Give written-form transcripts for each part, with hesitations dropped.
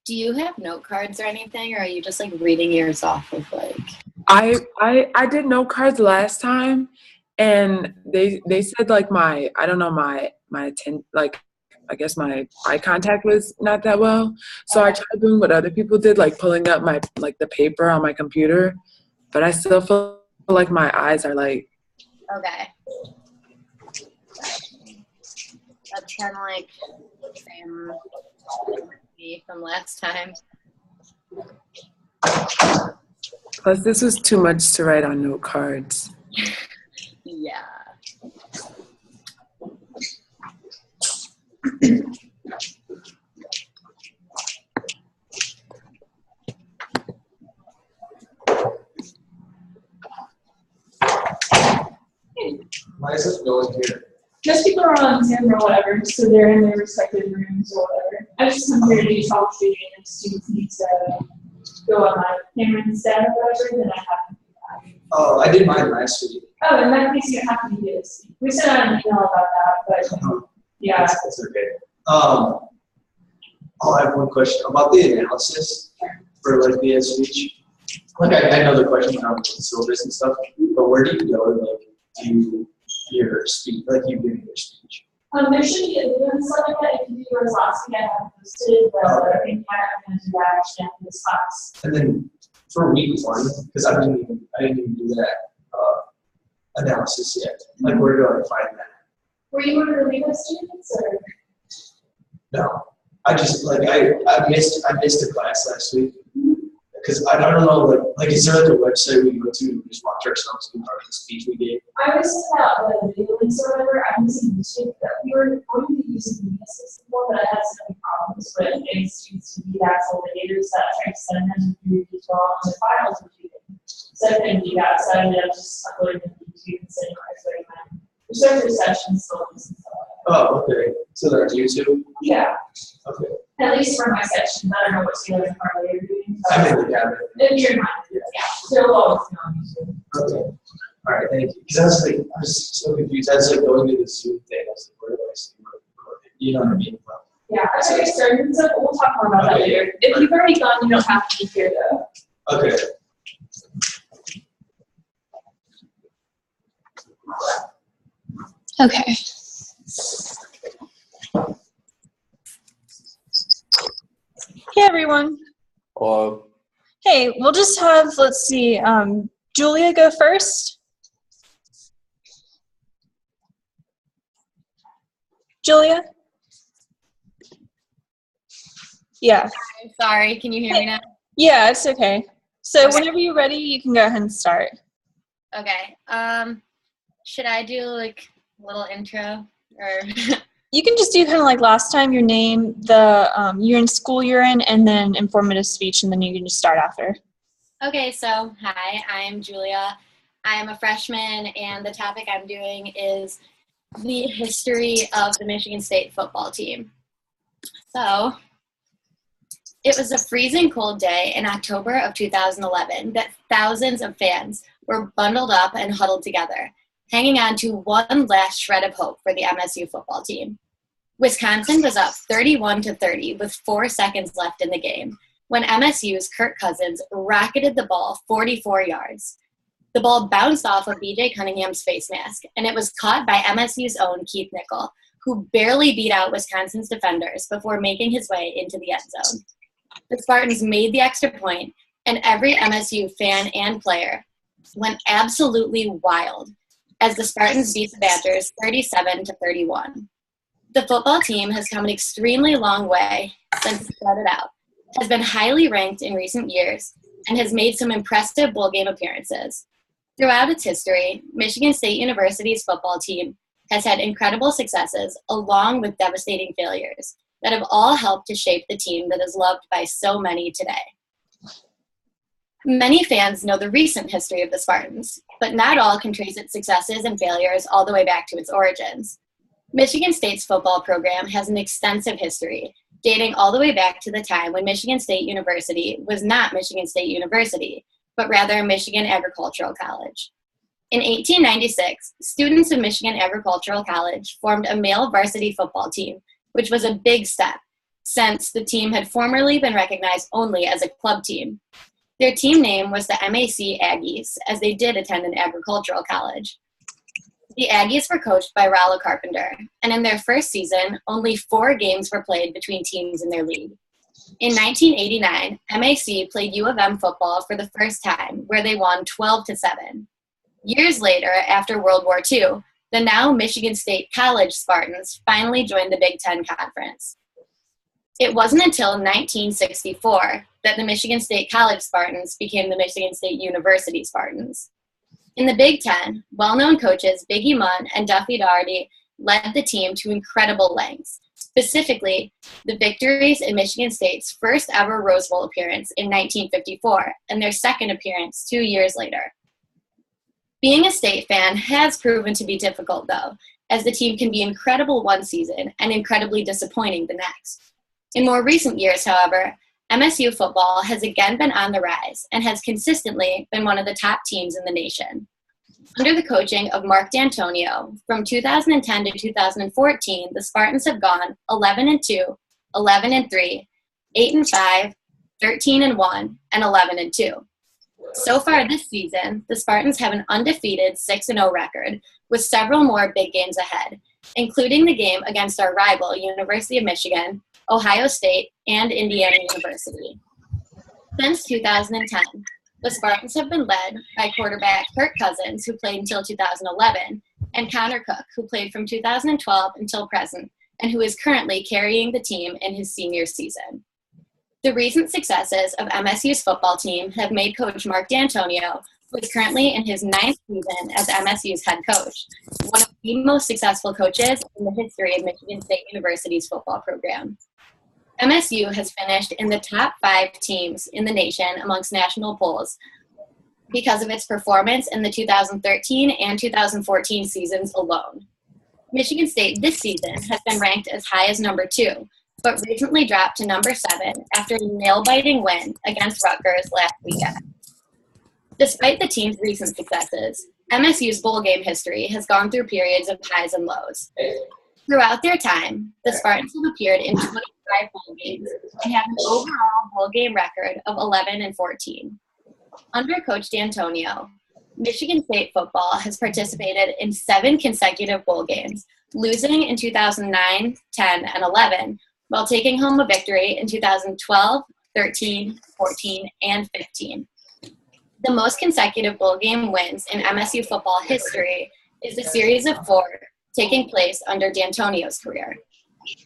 Do you have note cards or anything, or are you just like reading yours off of like? I did note cards last time, and they said like my I don't know my like I guess my eye contact was not that well. So I Okay. tried doing what other people did, like pulling up my like the paper on my computer, but I still feel like my eyes are like Okay. That's kind of like the same with me from last time. plus this was too much to write on note cards. Yeah. Why is it going here? Just people are on Zoom or whatever, so they're in their respective rooms or whatever. I just come here to do troubleshooting and students need to go on my camera instead or whatever, then I have to do that. Oh, I did mine last week. Oh, in that case, you have to do this. We sent out an email about that, but yeah. That's okay. Oh, I have one question about the analysis for like the speech. Like I know the question around the syllabus and stuff, but where do you go to like do your speech? Like you give your speech. There should be a video and stuff like that. If you do yours last week, I haven't posted, but I think I'm going to do that actually after this class. And then for week one, because I didn't even do that analysis yet. Like where do I find that? Were you one of the legal students or? No, I just like I missed a class last week because I don't know like is there like a website we go to and just watch ourselves do part of the speech we gave? I was sent out the video links or whatever. I'm using YouTube. We were going to be using Media System before, but I had so many problems with getting students to do that. So the data that I tried to send them to do as well, and the files were too big. So I couldn't do that. So I ended up just uploading them to YouTube and sending my research sessions, still and stuff like that. Oh, okay. So that's YouTube. Yeah. Okay. At least for my section. I don't know what the other part they're doing. I'm in the cabinet. In your mind. Yeah. So it'll always be on YouTube. Okay. All right, thank you. Because I was so confused. I was like going to the Zoom thing. I was like, where do I see my recording? You know what I mean? Yeah, I took a certain stuff, but we'll talk more about that later. If you've already gone, you don't have to be here though. Okay. Okay. Hey everyone. Hello. Hey, we'll just have, let's see, Julia go first. Julia? Yeah. Sorry, can you hear me now? Yeah, it's okay. So Okay. whenever you're ready, you can go ahead and start. Okay. Should I do like a little intro or? You can just do kind of like last time, your name, the year in school you're in, and then informative speech, and then you can just start after. Okay, so hi, I'm Julia. I am a freshman, and the topic I'm doing is the history of the Michigan State football team. So, it was a freezing cold day in October of 2011 that thousands of fans were bundled up and huddled together, hanging on to one last shred of hope for the MSU football team. Wisconsin was up 31-30 with 4 seconds left in the game when MSU's Kirk Cousins rocketed the ball 44 yards. The ball bounced off of B.J. Cunningham's face mask, and it was caught by MSU's own Keith Nichol, who barely beat out Wisconsin's defenders before making his way into the end zone. The Spartans made the extra point, and every MSU fan and player went absolutely wild as the Spartans beat the Badgers 37-31. The football team has come an extremely long way since it started out, has been highly ranked in recent years, and has made some impressive bowl game appearances. Throughout its history, Michigan State University's football team has had incredible successes along with devastating failures that have all helped to shape the team that is loved by so many today. Many fans know the recent history of the Spartans, but not all can trace its successes and failures all the way back to its origins. Michigan State's football program has an extensive history, dating all the way back to the time when Michigan State University was not Michigan State University, but rather Michigan Agricultural College. In 1896, students of Michigan Agricultural College formed a male varsity football team, which was a big step, since the team had formerly been recognized only as a club team. Their team name was the MAC Aggies, as they did attend an agricultural college. The Aggies were coached by Rollo Carpenter, and in their first season, only 4 games were played between teams in their league. In 1989, MAC played U of M football for the first time, where they won 12-7. Years later, after World War II, the now Michigan State College Spartans finally joined the Big Ten Conference. It wasn't until 1964 that the Michigan State College Spartans became the Michigan State University Spartans. In the Big Ten, well-known coaches Biggie Munn and Duffy Daugherty led the team to incredible lengths, specifically the victories in Michigan State's first ever Rose Bowl appearance in 1954 and their second appearance 2 years later. Being a State fan has proven to be difficult, though, as the team can be incredible one season and incredibly disappointing the next. In more recent years, however, MSU football has again been on the rise and has consistently been one of the top teams in the nation. Under the coaching of Mark D'Antonio, from 2010 to 2014, the Spartans have gone 11-2, 11-3, 8-5, 13-1, and 11-2. So far this season, the Spartans have an undefeated 6-0 record, with several more big games ahead, including the game against our rival, University of Michigan, Ohio State, and Indiana University. Since 2010, the Spartans have been led by quarterback Kirk Cousins, who played until 2011, and Connor Cook, who played from 2012 until present, and who is currently carrying the team in his senior season. The recent successes of MSU's football team have made Coach Mark D'Antonio, who is currently in his 9th season as MSU's head coach, one of the most successful coaches in the history of Michigan State University's football program. MSU has finished in the top 5 teams in the nation amongst national polls because of its performance in the 2013 and 2014 seasons alone. Michigan State this season has been ranked as high as number 2, but recently dropped to number 7 after a nail-biting win against Rutgers last weekend. Despite the team's recent successes, MSU's bowl game history has gone through periods of highs and lows. Throughout their time, the Spartans have appeared in 25 bowl games and have an overall bowl game record of 11-14. Under Coach D'Antonio, Michigan State football has participated in 7 consecutive bowl games, losing in 2009, 10, and 11, while taking home a victory in 2012, 13, 14, and 15. The most consecutive bowl game wins in MSU football history is a series of 4 taking place under D'Antonio's career.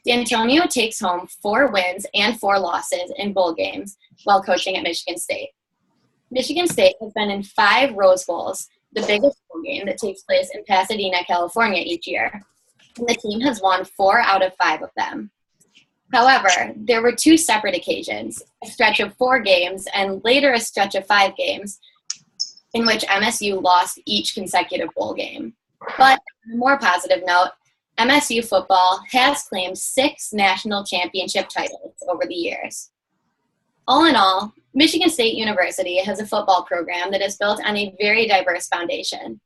D'Antonio takes home 4 wins and 4 losses in bowl games while coaching at Michigan State. Michigan State has been in 5 Rose Bowls, the biggest bowl game that takes place in Pasadena, California each year, and the team has won 4 out of 5 of them. However, there were 2 separate occasions, a stretch of 4 games and later a stretch of 5 games, in which MSU lost each consecutive bowl game. But on a more positive note, MSU football has claimed 6 national championship titles over the years. All in all, Michigan State University has a football program that is built on a very diverse foundation.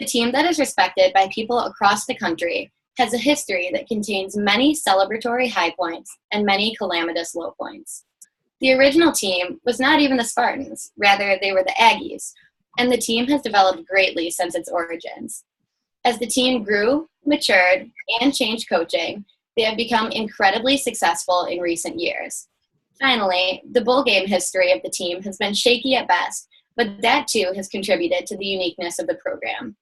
A team that is respected by people across the country has a history that contains many celebratory high points and many calamitous low points. The original team was not even the Spartans, rather they were the Aggies, and the team has developed greatly since its origins. As the team grew, matured, and changed coaching, they have become incredibly successful in recent years. Finally, the bowl game history of the team has been shaky at best, but that too has contributed to the uniqueness of the program.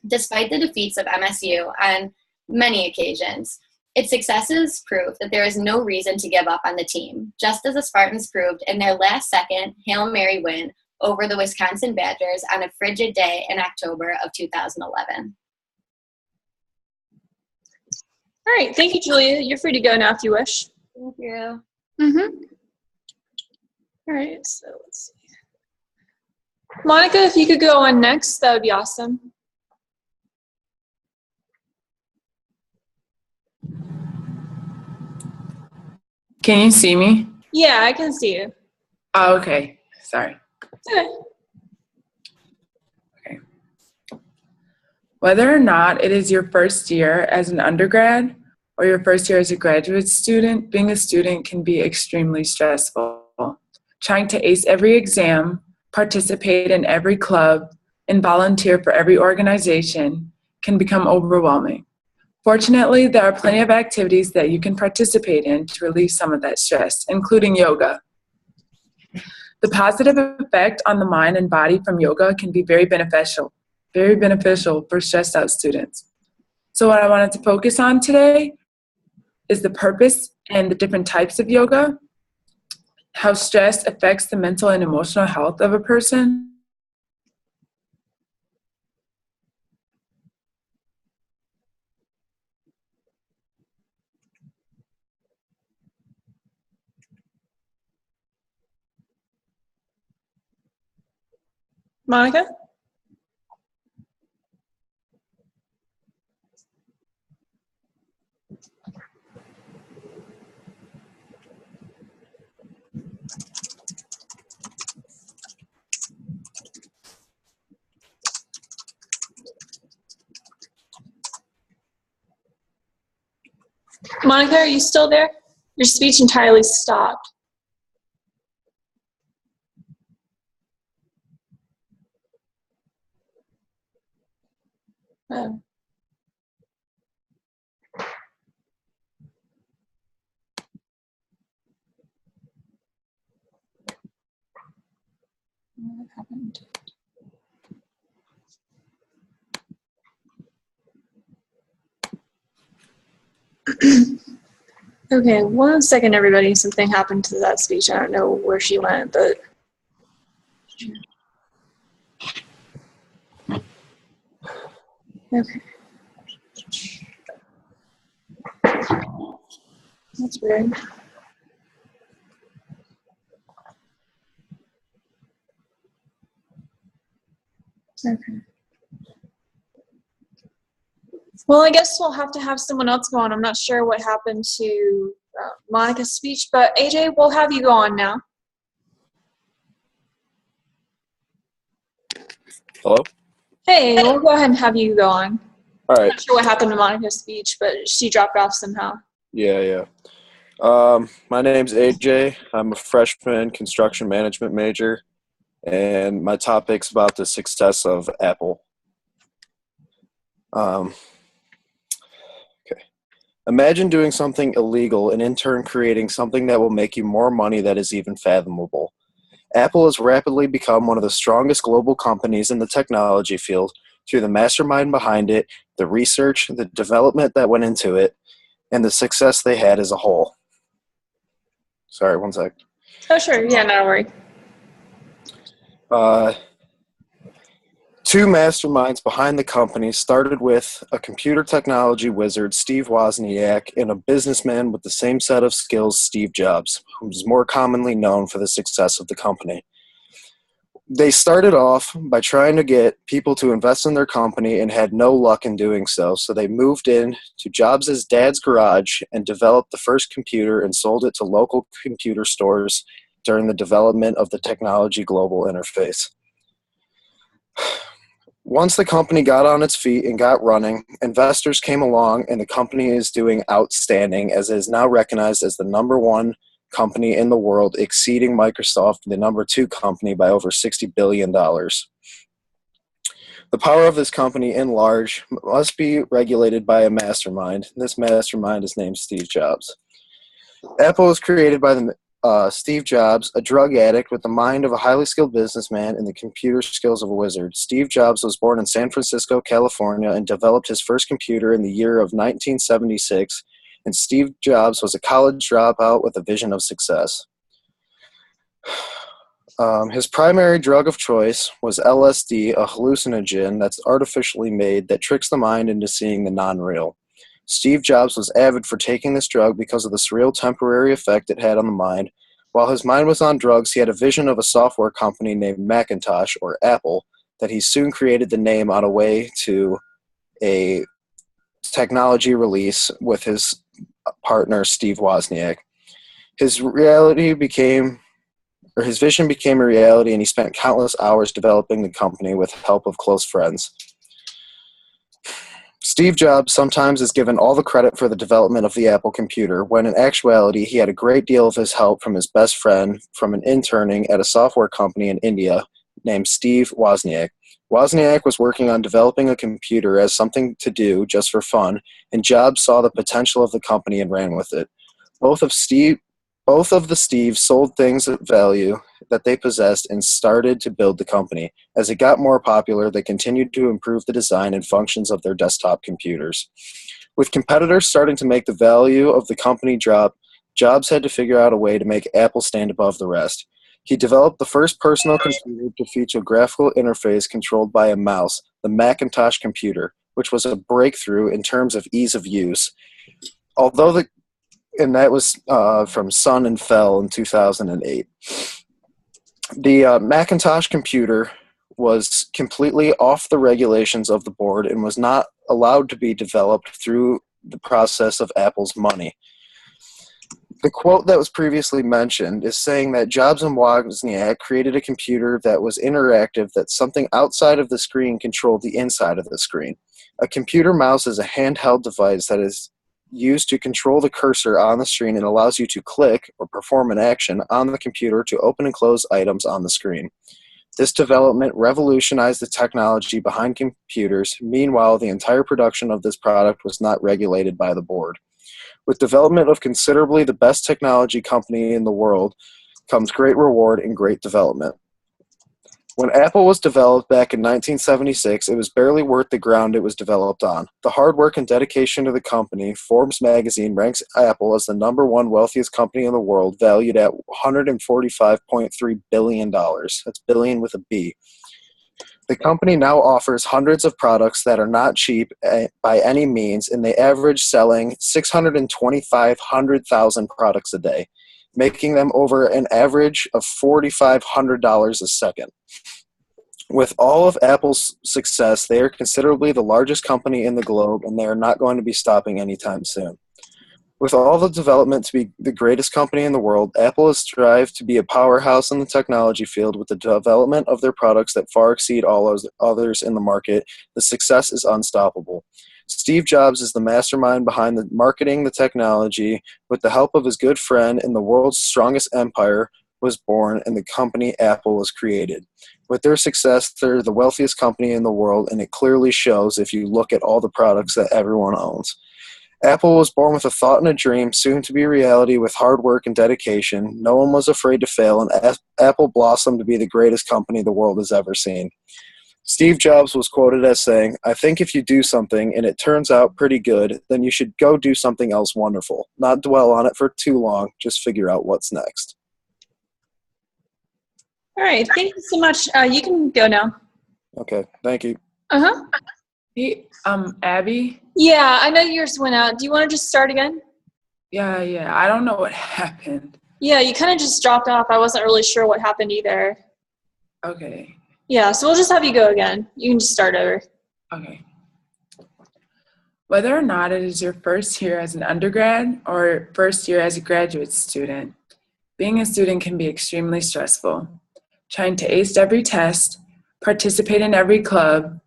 Despite the defeats of MSU on many occasions, its successes prove that there is no reason to give up on the team, just as the Spartans proved in their last-second Hail Mary win over the Wisconsin Badgers on a frigid day in October of 2011. All right, thank you, Julia. You're free to go now if you wish. Thank you. All right, so let's see. Monica, if you could go on next, that would be awesome. Can you see me? Yeah, I can see you. Oh, okay. Sorry. Okay. Okay. Whether or not it is your first year as an undergrad, or your first year as a graduate student, being a student can be extremely stressful. Trying to ace every exam, participate in every club, and volunteer for every organization can become overwhelming. Fortunately, there are plenty of activities that you can participate in to relieve some of that stress, including yoga. The positive effect on the mind and body from yoga can be very beneficial for stressed out students. So what I wanted to focus on today is the purpose and the different types of yoga, how stress affects the mental and emotional health of a person. Monica? Monica, are you still there? Your speech entirely stopped. Oh. What happened? Okay, 1 second, everybody. Something happened to that speech. I don't know where she went, but. Okay. That's weird. Okay. Well, I guess we'll have to have someone else go on. I'm not sure what happened to Monica's speech, but AJ, we'll have you go on now. Hello? Hey, we'll go ahead and have you go on. All I'm right. not sure what happened to Monica's speech, but she dropped off somehow. Yeah. My name's AJ. I'm a freshman construction management major, and my topic's about the success of Apple. Okay. Imagine doing something illegal and in turn creating something that will make you more money that is even fathomable. Apple has rapidly become one of the strongest global companies in the technology field through the mastermind behind it, the research, the development that went into it, and the success they had as a whole. Sorry, 1 sec. Oh, sure. Yeah, no worry. Two masterminds behind the company started with a computer technology wizard, Steve Wozniak, and a businessman with the same set of skills, Steve Jobs, who is more commonly known for the success of the company. They started off by trying to get people to invest in their company and had no luck in doing so, so they moved in to Jobs' dad's garage and developed the first computer and sold it to local computer stores during the development of the technology global interface. Once the company got on its feet and got running, investors came along and the company is doing outstanding as it is now recognized as the #1 company in the world, exceeding Microsoft, the #2 company, by over $60 billion. The power of this company in large must be regulated by a mastermind. This mastermind is named Steve Jobs. Apple was created by Steve Jobs, a drug addict with the mind of a highly skilled businessman and the computer skills of a wizard. Steve Jobs was born in San Francisco, California, and developed his first computer in the year of 1976, and Steve Jobs was a college dropout with a vision of success. His primary drug of choice was LSD, a hallucinogen that's artificially made that tricks the mind into seeing the non-real. Steve Jobs was avid for taking this drug because of the surreal temporary effect it had on the mind. While his mind was on drugs, he had a vision of a software company named Macintosh, or Apple, that he soon created the name on a way to a technology release with his partner, Steve Wozniak. His vision became a reality, and he spent countless hours developing the company with the help of close friends. Steve Jobs sometimes is given all the credit for the development of the Apple computer, when in actuality he had a great deal of his help from his best friend from an interning at a software company in India named Steve Wozniak. Wozniak was working on developing a computer as something to do just for fun, and Jobs saw the potential of the company and ran with it. Both of the Steves sold things of value that they possessed and started to build the company. As it got more popular, they continued to improve the design and functions of their desktop computers. With competitors starting to make the value of the company drop, Jobs had to figure out a way to make Apple stand above the rest. He developed the first personal computer to feature a graphical interface controlled by a mouse, the Macintosh computer, which was a breakthrough in terms of ease of use. And that was from Sun and Fell in 2008. The Macintosh computer was completely off the regulations of the board and was not allowed to be developed through the process of Apple's money. The quote that was previously mentioned is saying that Jobs and Wozniak created a computer that was interactive, that something outside of the screen controlled the inside of the screen. A computer mouse is a handheld device that is used to control the cursor on the screen and allows you to click or perform an action on the computer to open and close items on the screen. This development revolutionized the technology behind computers. Meanwhile, the entire production of this product was not regulated by the board. With development of considerably the best technology company in the world comes great reward and great development. When Apple was developed back in 1976, it was barely worth the ground it was developed on. The hard work and dedication to the company, Forbes magazine ranks Apple as the #1 wealthiest company in the world, valued at $145.3 billion. That's billion with a B. The company now offers hundreds of products that are not cheap by any means, and they average selling 625,000 products a day, making them over an average of $4,500 a second. With all of Apple's success, they are considerably the largest company in the globe, and they are not going to be stopping anytime soon. With all the development to be the greatest company in the world, Apple has strived to be a powerhouse in the technology field with the development of their products that far exceed all others in the market. The success is unstoppable. Steve Jobs is the mastermind behind the marketing the technology. With the help of his good friend, and the world's strongest empire was born, and the company Apple was created. With their success, they're the wealthiest company in the world, and it clearly shows if you look at all the products that everyone owns. Apple was born with a thought and a dream, soon to be reality with hard work and dedication. No one was afraid to fail, and Apple blossomed to be the greatest company the world has ever seen. Steve Jobs was quoted as saying, "I think if you do something and it turns out pretty good, then you should go do something else wonderful. Not dwell on it for too long, just figure out what's next." All right, thank you so much. You can go now. Okay, thank you. Uh-huh. Hey, Abby? Yeah, I know yours went out. Do you want to just start again? Yeah, I don't know what happened. Yeah, you kind of just dropped off. I wasn't really sure what happened either. Okay. Yeah, so we'll just have you go again. You can just start over. Okay. Whether or not it is your first year as an undergrad or first year as a graduate student, being a student can be extremely stressful. Trying to ace every test, participate in every club,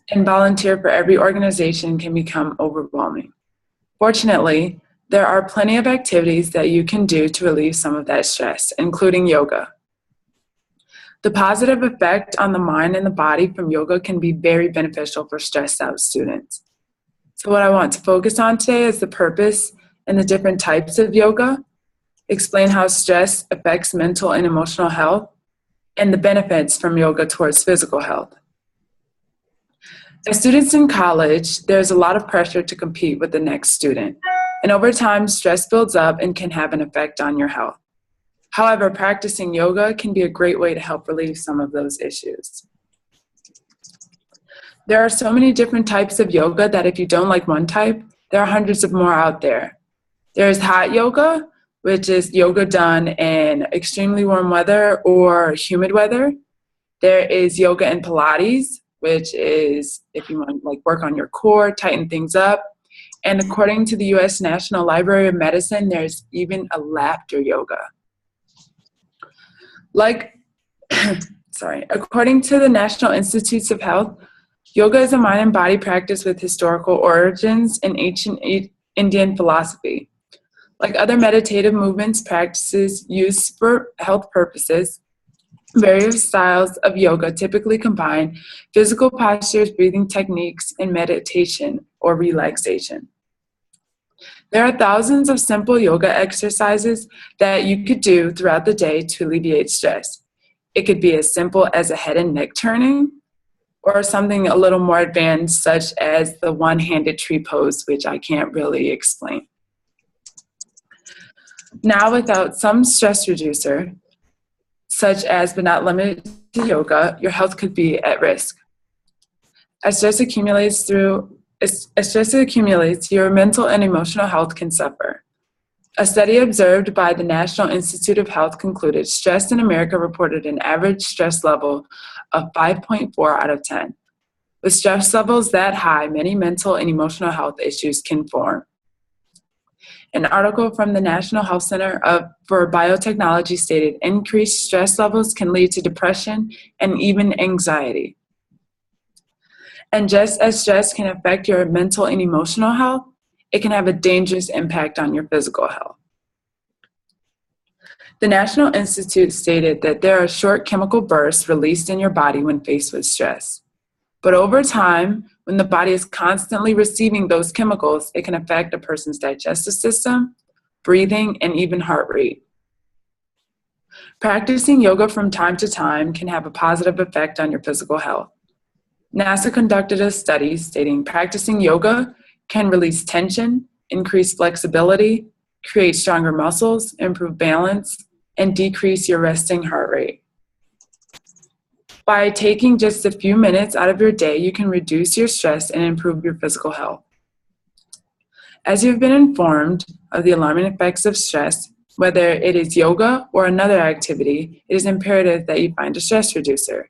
and volunteer for every organization can become overwhelming. Fortunately, there are plenty of activities that you can do to relieve some of that stress, including yoga. The positive effect on the mind and the body from yoga can be very beneficial for stressed out students. So what I want to focus on today is the purpose and the different types of yoga, explain how stress affects mental and emotional health, and the benefits from yoga towards physical health. As students in college, there's a lot of pressure to compete with the next student, and over time, stress builds up and can have an effect on your health. However, practicing yoga can be a great way to help relieve some of those issues. There are so many different types of yoga that if you don't like one type, there are hundreds of more out there. There's hot yoga, which is yoga done in extremely warm weather or humid weather. There is yoga and Pilates, which is if you want to work on your core, tighten things up. And according to the U.S. National Library of Medicine, there's even a laughter yoga. According to the National Institutes of Health, Yoga is a mind and body practice with historical origins in ancient Indian philosophy. Like other meditative movements, practices used for health purposes, various styles of yoga typically combine physical postures, breathing techniques, and meditation or relaxation. There are thousands of simple yoga exercises that you could do throughout the day to alleviate stress. It could be as simple as a head and neck turning, or something a little more advanced, such as the one-handed tree pose, which I can't really explain. Now, without some stress reducer, such as but not limited to yoga, your health could be at risk. As stress accumulates, your mental and emotional health can suffer. A study observed by the National Institute of Health concluded stress in America reported an average stress level of 5.4 out of 10. With stress levels that high, many mental and emotional health issues can form. An article from the National Health Center for Biotechnology stated increased stress levels can lead to depression and even anxiety. And just as stress can affect your mental and emotional health, it can have a dangerous impact on your physical health. The National Institute stated that there are short chemical bursts released in your body when faced with stress. But over time, when the body is constantly receiving those chemicals, it can affect a person's digestive system, breathing, and even heart rate. Practicing yoga from time to time can have a positive effect on your physical health. NASA conducted a study stating practicing yoga can release tension, increase flexibility, create stronger muscles, improve balance, and decrease your resting heart rate. By taking just a few minutes out of your day, you can reduce your stress and improve your physical health. As you've been informed of the alarming effects of stress, whether it is yoga or another activity, it is imperative that you find a stress reducer.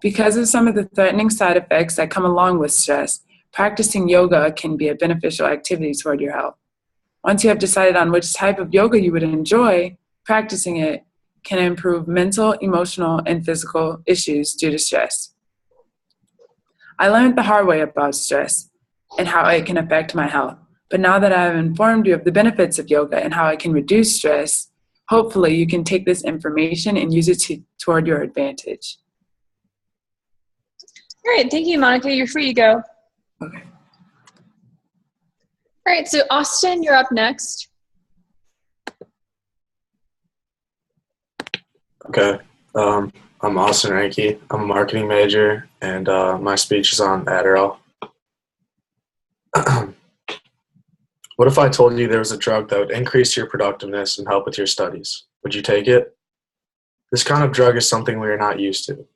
Because of some of the threatening side effects that come along with stress, practicing yoga can be a beneficial activity toward your health. Once you have decided on which type of yoga you would enjoy, practicing it can improve mental, emotional, and physical issues due to stress. I learned the hard way about stress and how it can affect my health. But now that I have informed you of the benefits of yoga and how it can reduce stress, hopefully you can take this information and use it toward your advantage. All right, thank you, Monica. You're free to go. Okay. All right, so Austin, you're up next. Okay. I'm Austin Ranke. I'm a marketing major, and my speech is on Adderall. What if I told you there was a drug that would increase your productiveness and help with your studies? Would you take it? This kind of drug is something we are not used to.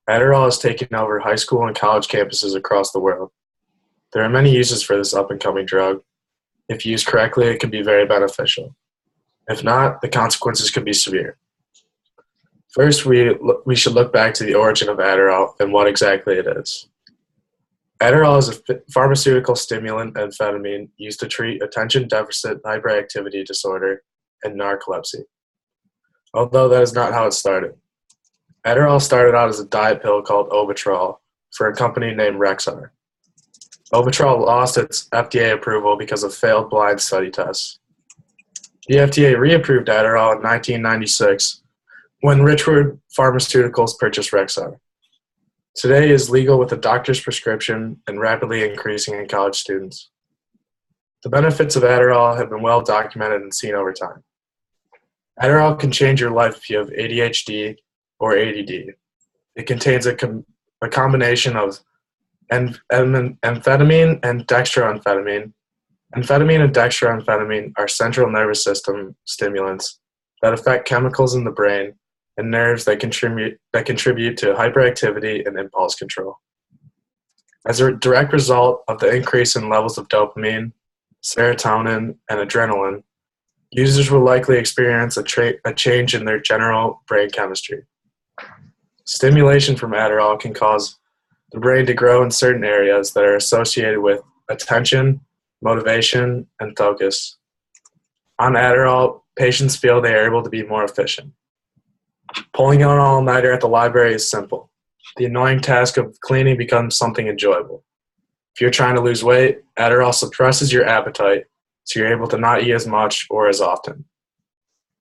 Adderall is taking over high school and college campuses across the world. There are many uses for this up-and-coming drug. If used correctly, it can be very beneficial. If not, the consequences could be severe. First, we should look back to the origin of Adderall and what exactly it is. Adderall is a pharmaceutical stimulant amphetamine used to treat attention deficit hyperactivity disorder and narcolepsy. Although that is not how it started. Adderall started out as a diet pill called Ovitrol for a company named Rexar. Ovitrol lost its FDA approval because of failed blind study tests. The FDA reapproved Adderall in 1996 when Richward Pharmaceuticals purchased Rexar. Today it is legal with a doctor's prescription and rapidly increasing in college students. The benefits of Adderall have been well documented and seen over time. Adderall can change your life if you have ADHD or ADD. It contains a combination of amphetamine and dextroamphetamine. Amphetamine and dextroamphetamine are central nervous system stimulants that affect chemicals in the brain and nerves that contribute to hyperactivity and impulse control. As a direct result of the increase in levels of dopamine, serotonin, and adrenaline, users will likely experience a change in their general brain chemistry. Stimulation from Adderall can cause the brain to grow in certain areas that are associated with attention, motivation, and focus. On Adderall, patients feel they are able to be more efficient. Pulling an all-nighter at the library is simple. the annoying task of cleaning becomes something enjoyable. If you're trying to lose weight, Adderall suppresses your appetite, so you're able to not eat as much or as often.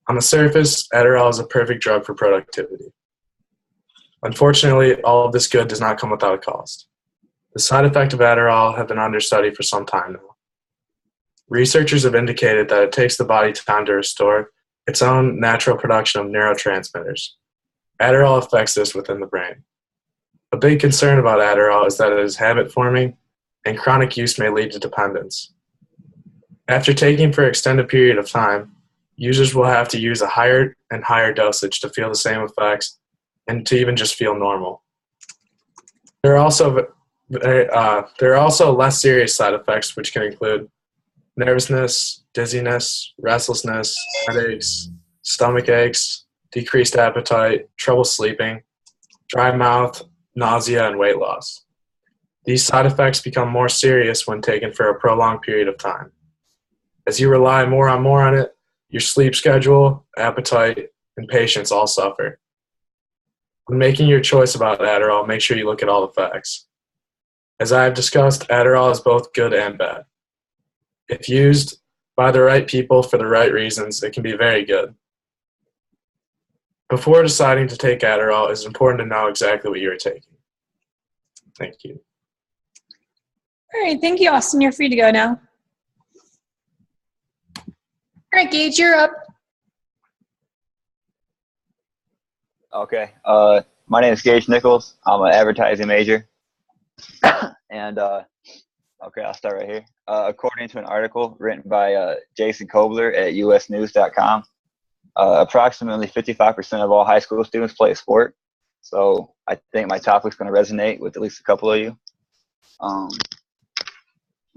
On the surface, Adderall is a perfect drug for productivity. Unfortunately, all of this good does not come without a cost. The side effects of Adderall have been under study for some time now. Researchers have indicated that it takes the body time to restore its own natural production of neurotransmitters. Adderall affects this within the brain. A big concern about Adderall is that it is habit-forming, and chronic use may lead to dependence. After taking for an extended period of time, users will have to use a higher and higher dosage to feel the same effects and to even just feel normal. There are also less serious side effects, which can include nervousness, dizziness, restlessness, headaches, stomach aches, decreased appetite, trouble sleeping, dry mouth, nausea, and weight loss. These side effects become more serious when taken for a prolonged period of time. As you rely more on it, your sleep schedule, appetite, and patience all suffer. When making your choice about Adderall, make sure you look at all the facts. As I have discussed, Adderall is both good and bad. If used by the right people for the right reasons, it can be very good. Before deciding to take Adderall, it is important to know exactly what you are taking. Thank you. All right, thank you, Austin. You're free to go now. All right, Gage, you're up. Okay. My name is Gage Nichols. I'm an advertising major. And, okay, I'll start right here. According to an article written by Jason Kobler at usnews.com, approximately 55% of all high school students play a sport. So I think my topic's going to resonate with at least a couple of you.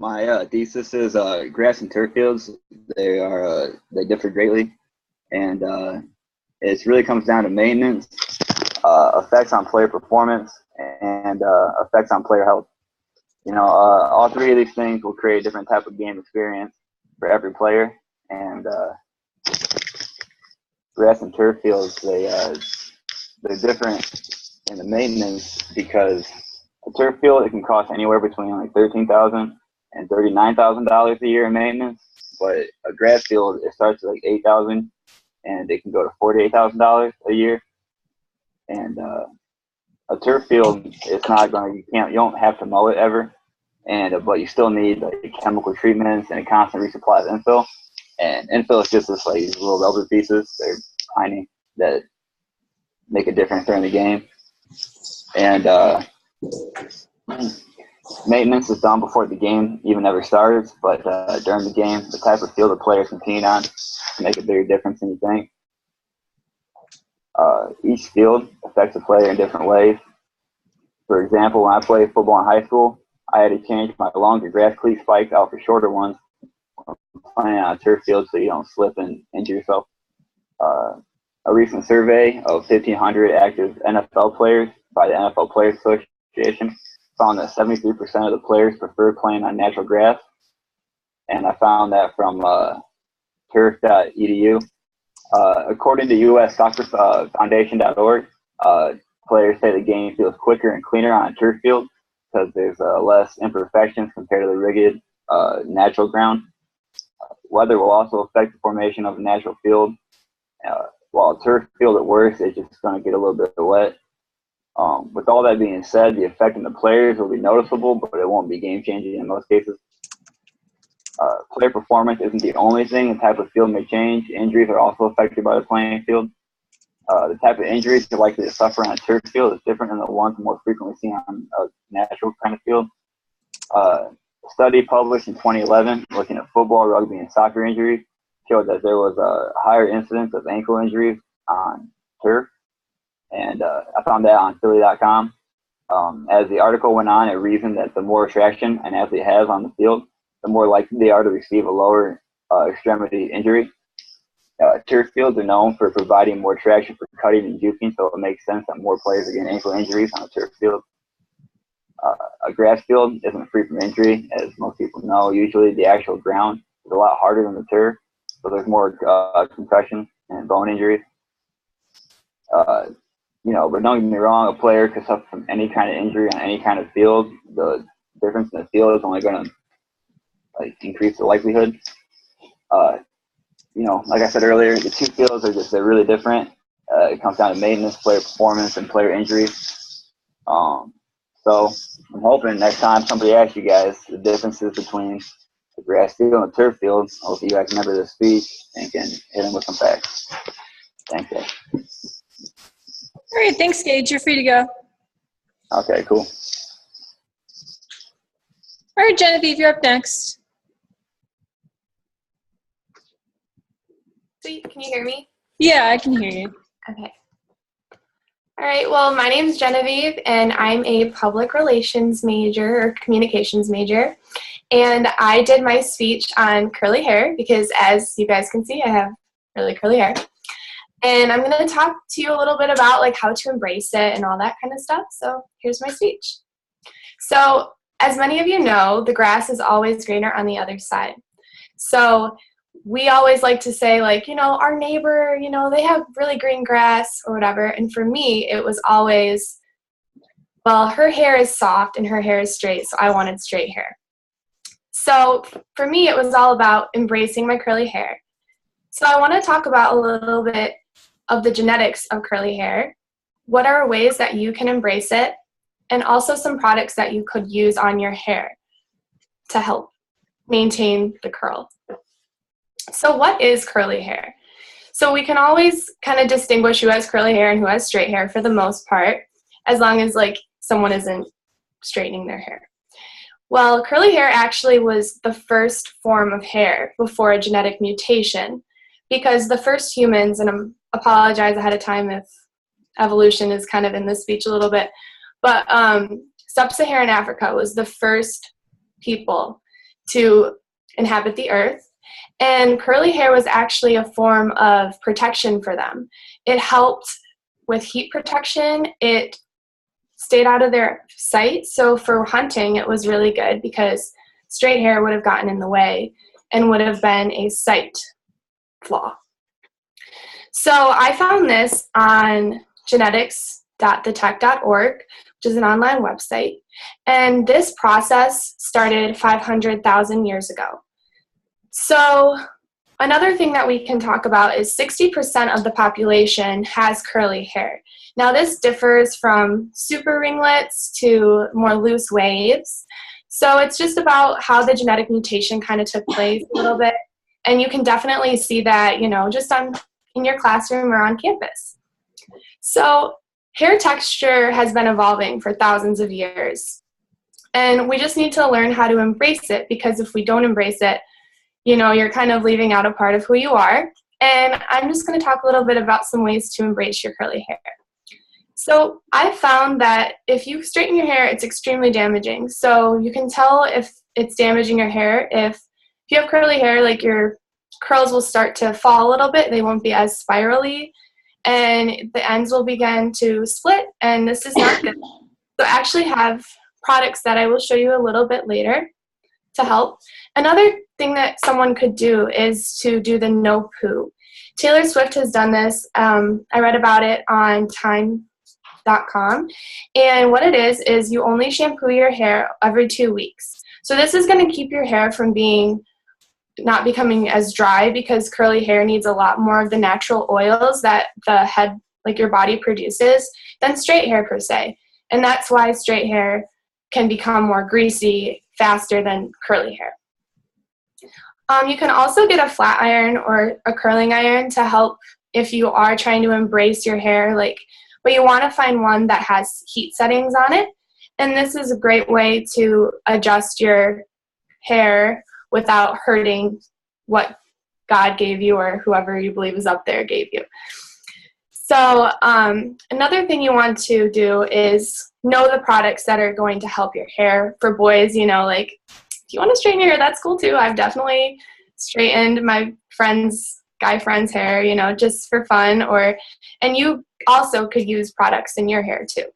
My thesis is grass and turf fields. They differ greatly, and it really comes down to maintenance, effects on player performance, and effects on player health. You know, all three of these things will create a different type of game experience for every player. And grass and turf fields, they're different in the maintenance because a turf field, it can cost anywhere between like $13,000 and $39,000 a year in maintenance. But a grass field, it starts at like $8,000 and it can go to $48,000 a year. And a turf field, it's not going to, you don't have to mow it ever. And but you still need like chemical treatments and a constant resupply of infill. And infill is just this like these little rubber pieces. They're tiny that make a difference during the game. And maintenance is done before the game even ever starts. But during the game, the type of field the players compete on can make a bigger difference than you think. Each field affects the player in different ways. For example, when I played football in high school, I had to change my longer grass cleat spikes out for shorter ones playing on a turf field so you don't slip and injure yourself. A recent survey of 1,500 active NFL players by the NFL Players Association found that 73% of the players prefer playing on natural grass. And I found that from turf.edu. According to USSoccerFoundation.org, players say the game feels quicker and cleaner on a turf field because there's less imperfections compared to the rigged natural ground. Weather will also affect the formation of a natural field. While a turf field at worst, it's just going to get a little bit wet. With all that being said, the effect on the players will be noticeable, but it won't be game-changing in most cases. Player performance isn't the only thing. The type of field may change. Injuries are also affected by the playing field. The type of injuries you're likely to suffer on a turf field is different than the ones more frequently seen on a natural kind of field. A study published in 2011 looking at football, rugby, and soccer injuries showed that there was a higher incidence of ankle injuries on turf. And I found that on Philly.com. As the article went on, it reasoned that the more traction an athlete has on the field, the more likely they are to receive a lower extremity injury. Turf fields are known for providing more traction for cutting and juking, so it makes sense that more players are getting ankle injuries on a turf field. A grass field isn't free from injury, as most people know. Usually the actual ground is a lot harder than the turf, so there's more concussion and bone injuries. but don't get me wrong, a player could suffer from any kind of injury on any kind of field. The difference in the field is only going to increase the likelihood. Like I said earlier, the two fields they're really different. It comes down to maintenance, player performance, and player injury. So I'm hoping next time somebody asks you guys the differences between the grass field and the turf field, I hope you guys remember this speech and can hit them with some facts. Thanks, guys. All right, thanks, Gage. You're free to go. Okay, cool. All right, Genevieve, you're up next. Sweet, can you hear me? Yeah, I can hear you. Okay. All right, well, my name is Genevieve, and I'm a public relations major or communications major. And I did my speech on curly hair because, as you guys can see, I have really curly hair. And I'm going to talk to you a little bit about how to embrace it and all that kind of stuff. So here's my speech. So as many of you know, the grass is always greener on the other side. So we always like to say our neighbor, they have really green grass or whatever. And for me, it was always, well, her hair is soft and her hair is straight, so I wanted straight hair. So for me, it was all about embracing my curly hair. So I want to talk about a little bit of the genetics of curly hair, what are ways that you can embrace it, and also some products that you could use on your hair to help maintain the curl. So what is curly hair? So we can always kind of distinguish who has curly hair and who has straight hair for the most part, as long as someone isn't straightening their hair. Well, curly hair actually was the first form of hair before a genetic mutation, because the first humans, and I apologize ahead of time if evolution is kind of in this speech a little bit, but sub-Saharan Africa was the first people to inhabit the earth. And curly hair was actually a form of protection for them. It helped with heat protection. It stayed out of their sight. So for hunting, it was really good because straight hair would have gotten in the way and would have been a sight flaw. So I found this on genetics.thetech.org, which is an online website. And this process started 500,000 years ago. So another thing that we can talk about is 60% of the population has curly hair. Now this differs from super ringlets to more loose waves. So it's just about how the genetic mutation kind of took place a little bit. And you can definitely see that, just in your classroom or on campus. So hair texture has been evolving for thousands of years. And we just need to learn how to embrace it, because if we don't embrace it, you're kind of leaving out a part of who you are. And I'm just going to talk a little bit about some ways to embrace your curly hair. So I found that if you straighten your hair, it's extremely damaging. So you can tell if it's damaging your hair. If you have curly hair, your curls will start to fall a little bit. They won't be as spirally. And the ends will begin to split. And this is not good. So I actually have products that I will show you a little bit later to help. Another thing that someone could do is to do the no poo. Taylor Swift has done this. I read about it on time.com. And what it is you only shampoo your hair every 2 weeks. So this is going to keep your hair from not becoming as dry, because curly hair needs a lot more of the natural oils that the head, your body produces, than straight hair per se. And that's why straight hair can become more greasy faster than curly hair. You can also get a flat iron or a curling iron to help if you are trying to embrace your hair, but you want to find one that has heat settings on it. And this is a great way to adjust your hair without hurting what God gave you or whoever you believe is up there gave you. So another thing you want to do is know the products that are going to help your hair. For boys, if you want to straighten your hair, that's cool too. I've definitely straightened my guy friend's hair, just for fun. And you also could use products in your hair too.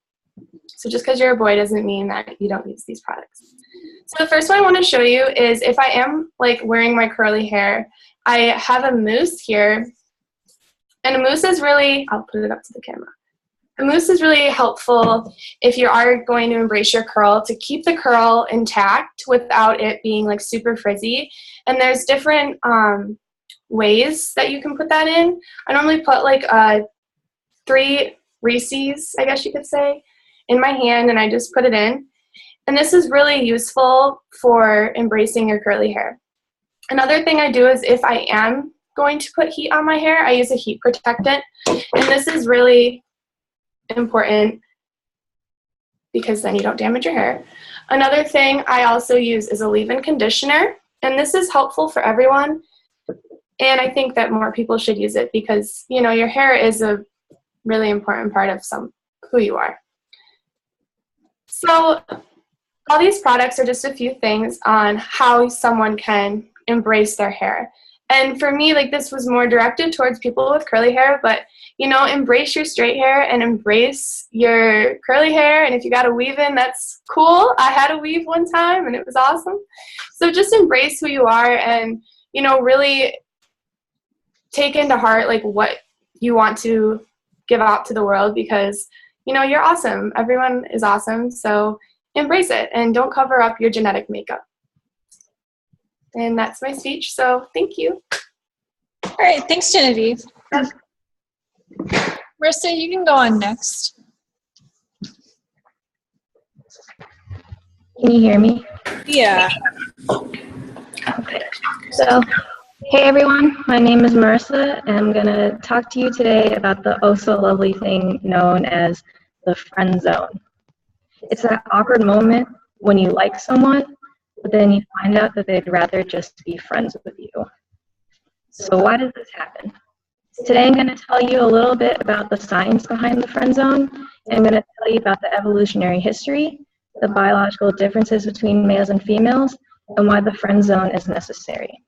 So just because you're a boy doesn't mean that you don't use these products. So the first one I want to show you is if I am wearing my curly hair, I have a mousse here. And a mousse is really, I'll put it up to the camera. A The mousse is really helpful if you are going to embrace your curl, to keep the curl intact without it being like super frizzy. And there's different ways that you can put that in. I normally put like 3 Reese's, I guess you could say, in my hand, and I just put it in. And this is really useful for embracing your curly hair. Another thing I do is if I am going to put heat on my hair, I use a heat protectant. And this is really important because then you don't damage your hair. Another thing I also use is a leave-in conditioner. And this is helpful for everyone. And I think that more people should use it because, you know, your hair is a really important part of who you are. So all these products are just a few things on how someone can embrace their hair. And for me, like, this was more directed towards people with curly hair, but, you know, embrace your straight hair and embrace your curly hair. And if you got a weave in, that's cool. I had a weave one time and it was awesome. So just embrace who you are and, you know, really take into heart, like, what you want to give out to the world because, you know, you're awesome. Everyone is awesome. So embrace it and don't cover up your genetic makeup. And that's my speech, so thank you. All right, thanks, Genevieve. Marissa, you can go on next. Can you hear me? Yeah. Okay. So, hey everyone, my name is Marissa, and I'm going to talk to you today about the oh-so-lovely thing known as the friend zone. It's that awkward moment when you like someone, but then you find out that they'd rather just be friends with you. So why does this happen? Today I'm going to tell you a little bit about the science behind the friend zone, and I'm going to tell you about the evolutionary history, the biological differences between males and females, and why the friend zone is necessary.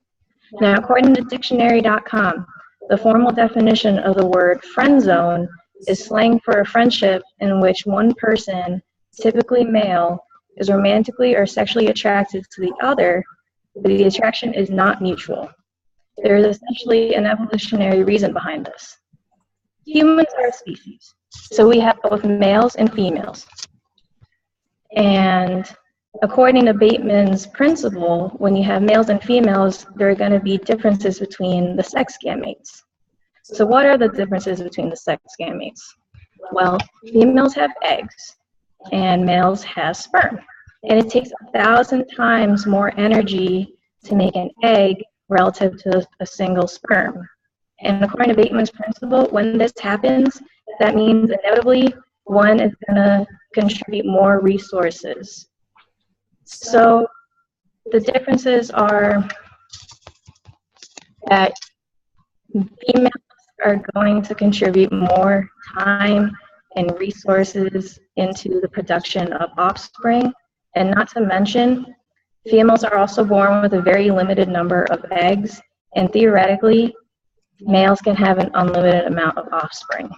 Now, according to dictionary.com, the formal definition of the word friend zone is slang for a friendship in which one person, typically male, is romantically or sexually attracted to the other, but the attraction is not mutual. There is essentially an evolutionary reason behind this. Humans are a species, so we have both males and females. And according to Bateman's principle, when you have males and females, there are going to be differences between the sex gametes. So what are the differences between the sex gametes? Well, females have eggs, and males have sperm. And it takes 1,000 times more energy to make an egg relative to a single sperm. And according to Bateman's principle, when this happens, that means inevitably one is going to contribute more resources. So the differences are that females are going to contribute more time and resources into the production of offspring. And not to mention, females are also born with a very limited number of eggs, and theoretically, males can have an unlimited amount of offspring.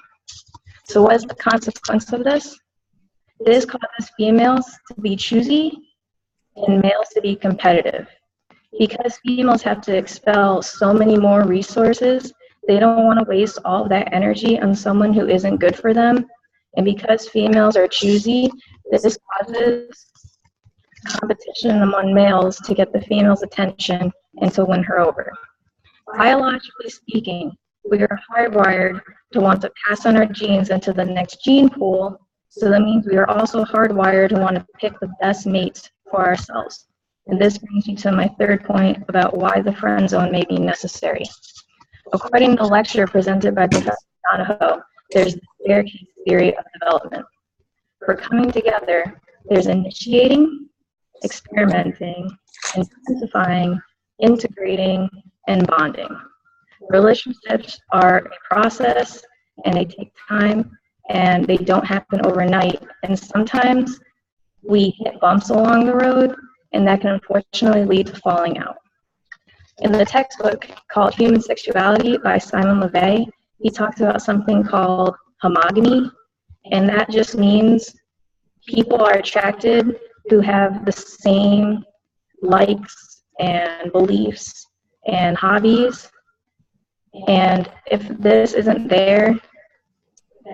So what is the consequence of this? This causes females to be choosy and males to be competitive. Because females have to expel so many more resources, they don't want to waste all of that energy on someone who isn't good for them. And because females are choosy, this causes competition among males to get the female's attention and to win her over. Biologically speaking, we are hardwired to want to pass on our genes into the next gene pool, so that means we are also hardwired to want to pick the best mates for ourselves. And this brings me to my third point about why the friend zone may be necessary. According to the lecture presented by Professor Donahoe, there's the staircase theory of development. For coming together, there's initiating, experimenting, intensifying, integrating, and bonding. Relationships are a process, and they take time, and they don't happen overnight. And sometimes we hit bumps along the road, and that can unfortunately lead to falling out. In the textbook called Human Sexuality by Simon LeVay, he talks about something called homogamy, and that just means people are attracted who have the same likes and beliefs and hobbies. And if this isn't there,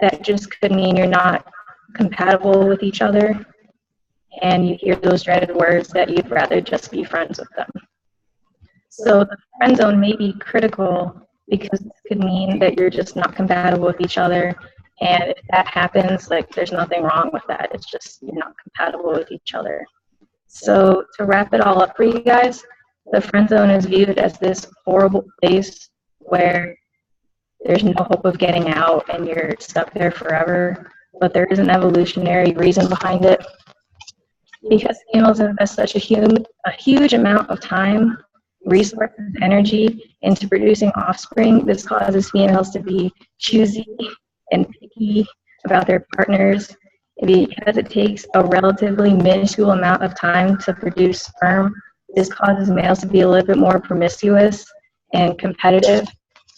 that just could mean you're not compatible with each other, and you hear those dreaded words that you'd rather just be friends with them. So the friend zone may be critical because it could mean that you're just not compatible with each other. And if that happens, like, there's nothing wrong with that. It's just you're not compatible with each other. So to wrap it all up for you guys, the friend zone is viewed as this horrible place where there's no hope of getting out and you're stuck there forever. But there is an evolutionary reason behind it. Because females invest such a huge amount of time, resources, energy into producing offspring, this causes females to be choosy and picky about their partners. Because it takes a relatively minuscule amount of time to produce sperm, this causes males to be a little bit more promiscuous and competitive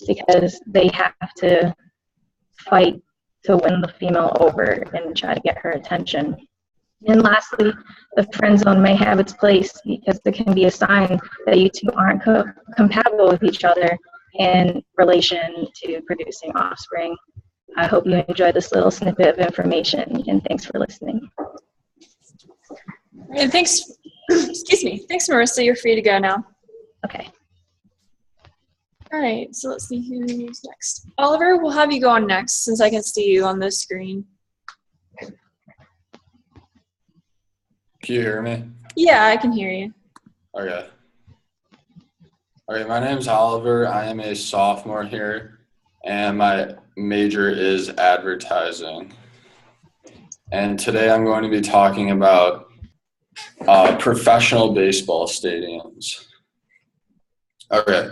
because they have to fight to win the female over and try to get her attention. And lastly, the friend zone may have its place because it can be a sign that you two aren't compatible with each other in relation to producing offspring. I hope you enjoyed this little snippet of information, and thanks for listening. And thanks, excuse me. Thanks, Marissa. You're free to go now. Okay. All right, so let's see who's next. Oliver, we'll have you go on next since I can see you on the screen. Can you hear me? Yeah, I can hear you. Okay. Okay, my name's Oliver. I am a sophomore here, and my major is advertising. And today I'm going to be talking about professional baseball stadiums. Okay.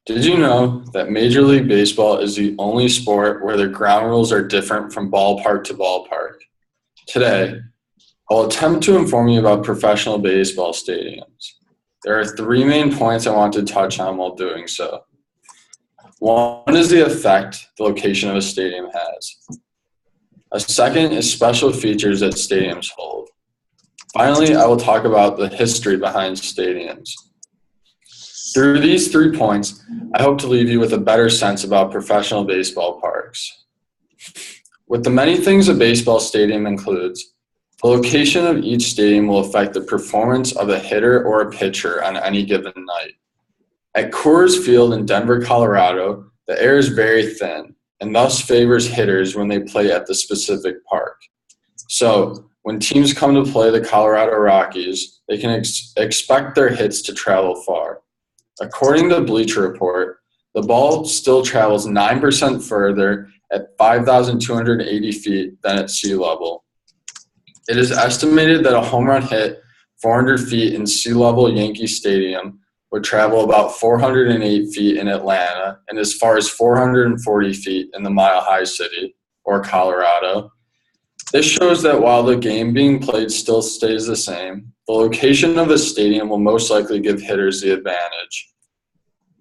Did you know that Major League Baseball is the only sport where the ground rules are different from ballpark to ballpark? Today, I'll attempt to inform you about professional baseball stadiums. There are three main points I want to touch on while doing so. One is the effect the location of a stadium has. A second is special features that stadiums hold. Finally, I will talk about the history behind stadiums. Through these 3 points, I hope to leave you with a better sense about professional baseball parks. With the many things a baseball stadium includes, the location of each stadium will affect the performance of a hitter or a pitcher on any given night. At Coors Field in Denver, Colorado, the air is very thin and thus favors hitters when they play at the specific park. So, when teams come to play the Colorado Rockies, they can expect their hits to travel far. According to Bleacher Report, the ball still travels 9% further at 5,280 feet than at sea level. It is estimated that a home run hit 400 feet in sea level Yankee Stadium would travel about 408 feet in Atlanta and as far as 440 feet in the Mile High City, or Colorado. This shows that while the game being played still stays the same, the location of the stadium will most likely give hitters the advantage.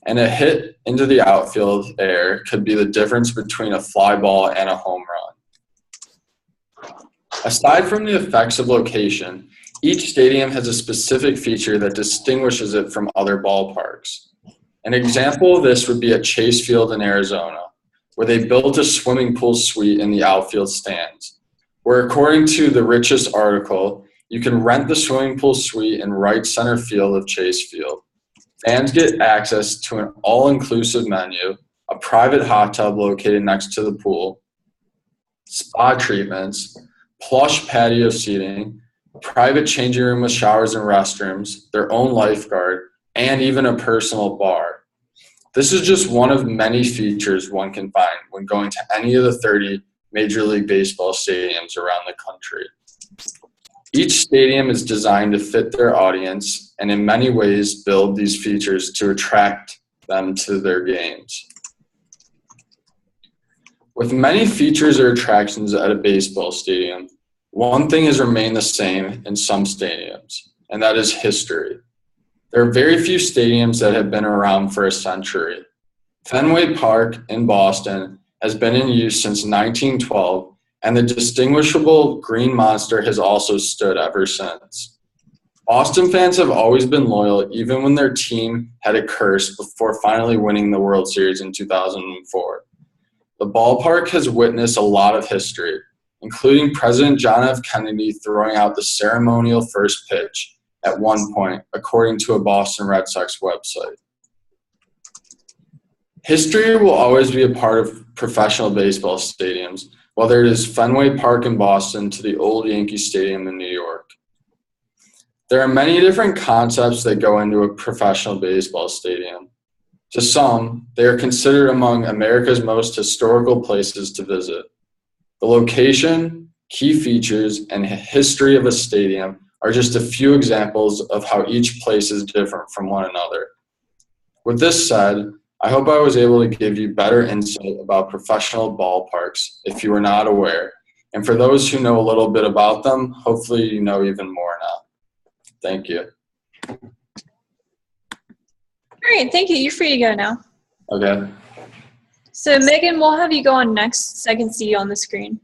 And a hit into the outfield air could be the difference between a fly ball and a home run. Aside from the effects of location, each stadium has a specific feature that distinguishes it from other ballparks. An example of this would be at Chase Field in Arizona, where they built a swimming pool suite in the outfield stands, where according to the Richest article, you can rent the swimming pool suite in right center field of Chase Field. Fans get access to an all-inclusive menu, a private hot tub located next to the pool, spa treatments, plush patio seating, private changing room with showers and restrooms, their own lifeguard, and even a personal bar. This is just one of many features one can find when going to any of the 30 Major League Baseball stadiums around the country. Each stadium is designed to fit their audience and in many ways build these features to attract them to their games. With many features or attractions at a baseball stadium, one thing has remained the same in some stadiums, and that is history. There are very few stadiums that have been around for a century. Fenway Park in Boston has been in use since 1912, and the distinguishable green monster has also stood ever since. Boston fans have always been loyal even when their team had a curse before finally winning the World Series in 2004. the ballpark has witnessed a lot of history, including President John F. Kennedy throwing out the ceremonial first pitch at one point, according to a Boston Red Sox website. History will always be a part of professional baseball stadiums, whether it is Fenway Park in Boston to the old Yankee Stadium in New York. There are many different concepts that go into a professional baseball stadium. To some, they are considered among America's most historical places to visit. The location, key features, and history of a stadium are just a few examples of how each place is different from one another. With this said, I hope I was able to give you better insight about professional ballparks if you were not aware. And for those who know a little bit about them, hopefully you know even more now. Thank you. All right, thank you. You're free to go now. Okay. So Megan, we'll have you go on next so I can see you on the screen.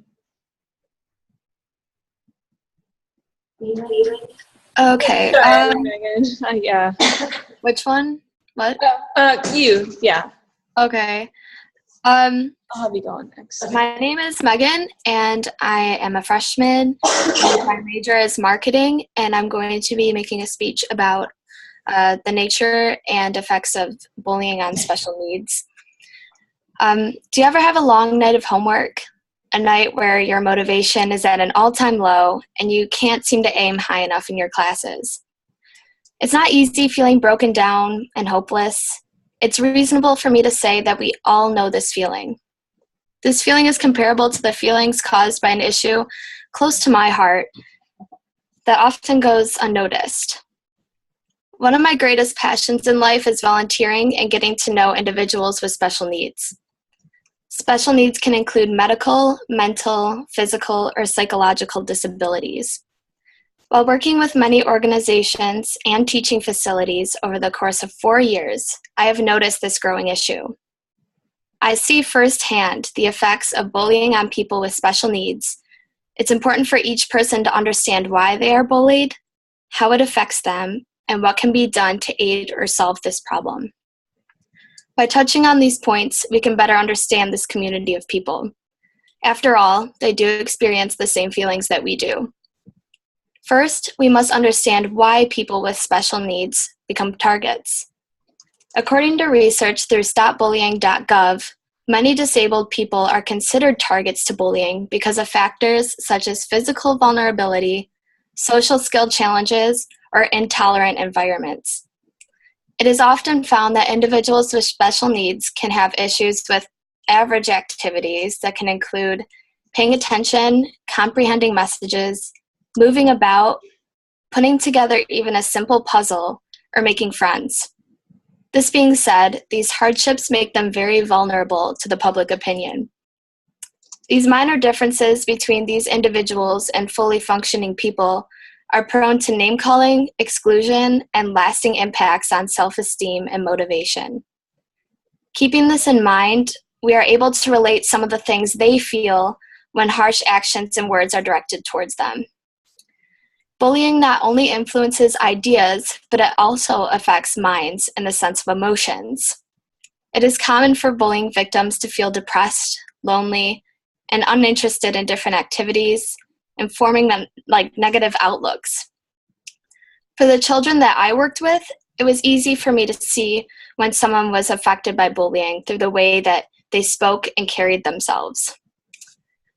Okay. Sorry, Megan. Yeah. Which one? What? You. Yeah. Okay. I'll have you go on next. My name is Megan, and I am a freshman. My major is marketing, and I'm going to be making a speech about the nature and effects of bullying on special needs. Do you ever have a long night of homework? A night where your motivation is at an all-time low and you can't seem to aim high enough in your classes? It's not easy feeling broken down and hopeless. It's reasonable for me to say that we all know this feeling. This feeling is comparable to the feelings caused by an issue close to my heart that often goes unnoticed. One of my greatest passions in life is volunteering and getting to know individuals with special needs. Special needs can include medical, mental, physical, or psychological disabilities. While working with many organizations and teaching facilities over the course of 4 years, I have noticed this growing issue. I see firsthand the effects of bullying on people with special needs. It's important for each person to understand why they are bullied, how it affects them, and what can be done to aid or solve this problem. By touching on these points, we can better understand this community of people. After all, they do experience the same feelings that we do. First, we must understand why people with special needs become targets. According to research through StopBullying.gov, many disabled people are considered targets to bullying because of factors such as physical vulnerability, social skill challenges, or intolerant environments. It is often found that individuals with special needs can have issues with average activities that can include paying attention, comprehending messages, moving about, putting together even a simple puzzle, or making friends. This being said, these hardships make them very vulnerable to the public opinion. These minor differences between these individuals and fully functioning people are prone to name-calling, exclusion, and lasting impacts on self-esteem and motivation. Keeping this in mind, we are able to relate some of the things they feel when harsh actions and words are directed towards them. Bullying not only influences ideas, but it also affects minds in the sense of emotions. It is common for bullying victims to feel depressed, lonely, and uninterested in different activities, and forming them like negative outlooks. For the children that I worked with, it was easy for me to see when someone was affected by bullying through the way that they spoke and carried themselves.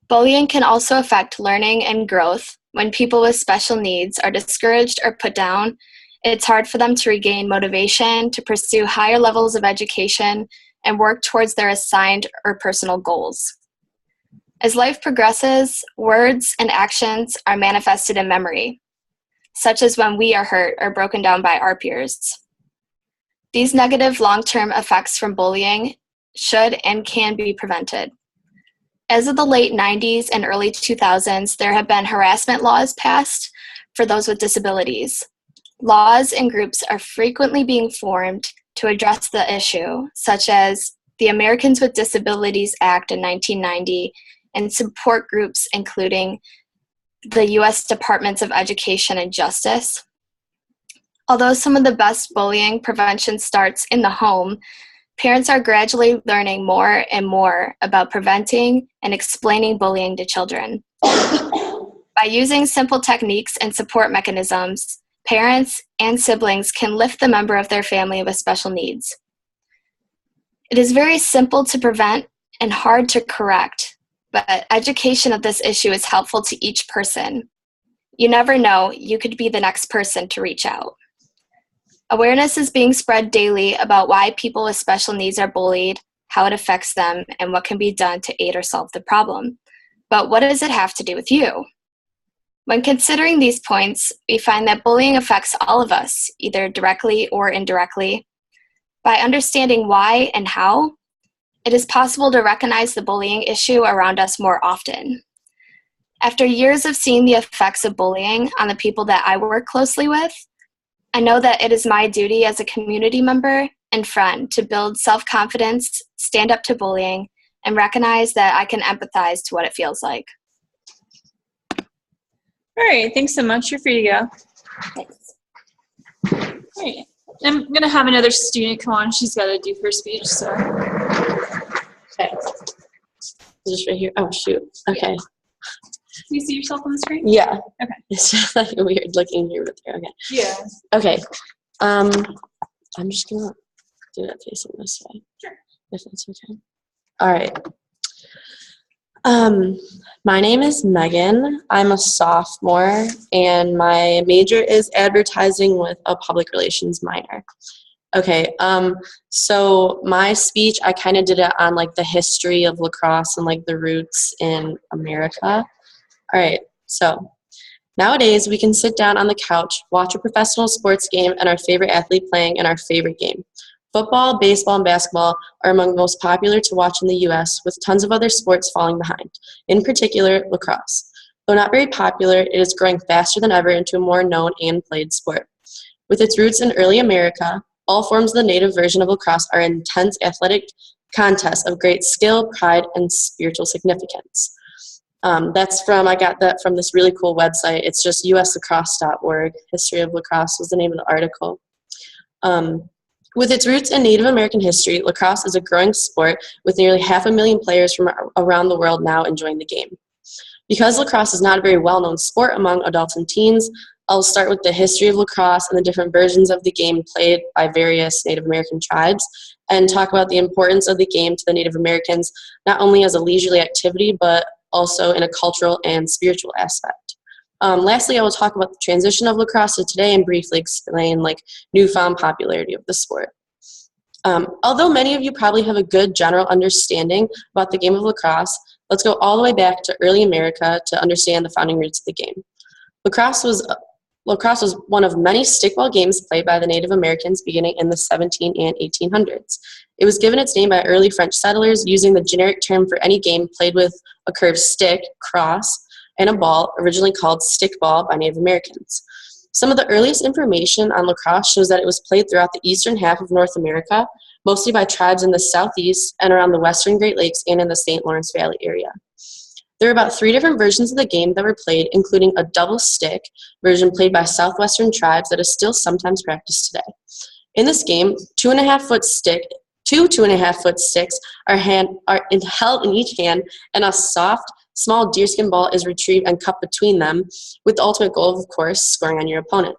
Bullying can also affect learning and growth. When people with special needs are discouraged or put down, it's hard for them to regain motivation to pursue higher levels of education and work towards their assigned or personal goals. As life progresses, words and actions are manifested in memory, such as when we are hurt or broken down by our peers. These negative long-term effects from bullying should and can be prevented. As of the late 90s and early 2000s, there have been harassment laws passed for those with disabilities. Laws and groups are frequently being formed to address the issue, such as the Americans with Disabilities Act in 1990 and support groups including the U.S. Departments of Education and Justice. Although some of the best bullying prevention starts in the home, parents are gradually learning more and more about preventing and explaining bullying to children. By using simple techniques and support mechanisms, parents and siblings can lift the member of their family with special needs. It is very simple to prevent and hard to correct, but education of this issue is helpful to each person. You never know, you could be the next person to reach out. Awareness is being spread daily about why people with special needs are bullied, how it affects them, and what can be done to aid or solve the problem. But what does it have to do with you? When considering these points, we find that bullying affects all of us, either directly or indirectly. By understanding why and how, it is possible to recognize the bullying issue around us more often. After years of seeing the effects of bullying on the people that I work closely with, I know that it is my duty as a community member and friend to build self-confidence, stand up to bullying, and recognize that I can empathize to what it feels like. All right, thanks so much. You're free to go. Thanks. All right. I'm going to have another student come on. She's got to do her speech, so. Okay. Just right here. Oh, shoot. Okay. Do you see yourself on the screen? Yeah. Okay. It's just like weird looking here, but there. Okay. Yeah. Okay. I'm just gonna do that facing this way. Sure. If that's okay. All right. My name is Megan. I'm a sophomore, and my major is advertising with a public relations minor. Okay, so my speech, I kind of did it on like the history of lacrosse and like the roots in America. All right, so nowadays we can sit down on the couch, watch a professional sports game and our favorite athlete playing in our favorite game. Football, baseball, and basketball are among the most popular to watch in the U.S., with tons of other sports falling behind, in particular lacrosse. Though not very popular, it is growing faster than ever into a more known and played sport. With its roots in early America, all forms of the native version of lacrosse are intense athletic contests of great skill, pride, and spiritual significance. I got that from this really cool website. It's just uslacrosse.org. History of Lacrosse was the name of the article. With its roots in Native American history, lacrosse is a growing sport with nearly 500,000 players from around the world now enjoying the game. Because lacrosse is not a very well-known sport among adults and teens, I'll start with the history of lacrosse and the different versions of the game played by various Native American tribes, and talk about the importance of the game to the Native Americans, not only as a leisurely activity, but also in a cultural and spiritual aspect. Lastly, I will talk about the transition of lacrosse to today and briefly explain newfound popularity of the sport. Although many of you probably have a good general understanding about the game of lacrosse, let's go all the way back to early America to understand the founding roots of the game. Lacrosse was one of many stickball games played by the Native Americans beginning in the 1700s and 1800s. It was given its name by early French settlers using the generic term for any game played with a curved stick, cross, and a ball, originally called stickball by Native Americans. Some of the earliest information on lacrosse shows that it was played throughout the eastern half of North America, mostly by tribes in the southeast and around the western Great Lakes and in the St. Lawrence Valley area. There are about 3 different versions of the game that were played, including a double stick version played by southwestern tribes that is still sometimes practiced today. In this game, 2.5-foot sticks are held in each hand, and a soft, small deerskin ball is retrieved and cupped between them, with the ultimate goal, of course, scoring on your opponent.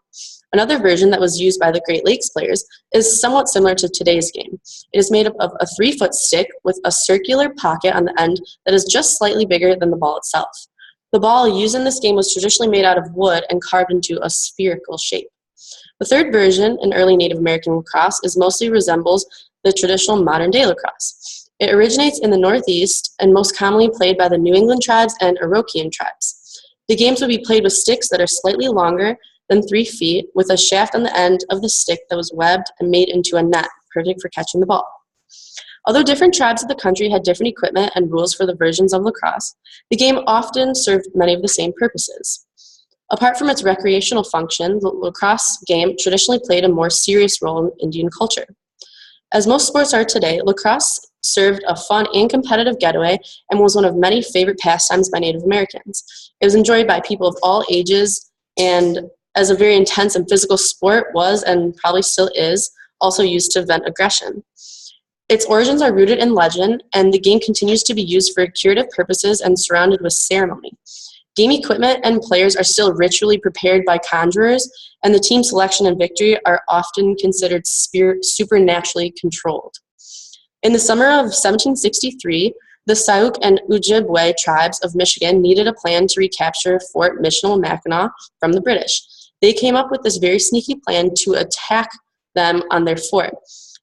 Another version that was used by the Great Lakes players is somewhat similar to today's game. It is made up of a 3-foot stick with a circular pocket on the end that is just slightly bigger than the ball itself. The ball used in this game was traditionally made out of wood and carved into a spherical shape. The third version, in early Native American lacrosse, mostly resembles the traditional modern-day lacrosse. It originates in the Northeast and most commonly played by the New England tribes and Iroquoian tribes. The games would be played with sticks that are slightly longer than 3 feet, with a shaft on the end of the stick that was webbed and made into a net, perfect for catching the ball. Although different tribes of the country had different equipment and rules for the versions of lacrosse, the game often served many of the same purposes. Apart from its recreational function, the lacrosse game traditionally played a more serious role in Indian culture. As most sports are today, lacrosse served a fun and competitive getaway and was one of many favorite pastimes by Native Americans. It was enjoyed by people of all ages, and as a very intense and physical sport, was, and probably still is, also used to vent aggression. Its origins are rooted in legend, and the game continues to be used for curative purposes and surrounded with ceremony. Game equipment and players are still ritually prepared by conjurers, and the team selection and victory are often considered supernaturally controlled. In the summer of 1763, the Sauk and Ojibwe tribes of Michigan needed a plan to recapture Fort Michilimackinac from the British. They came up with this very sneaky plan to attack them on their fort.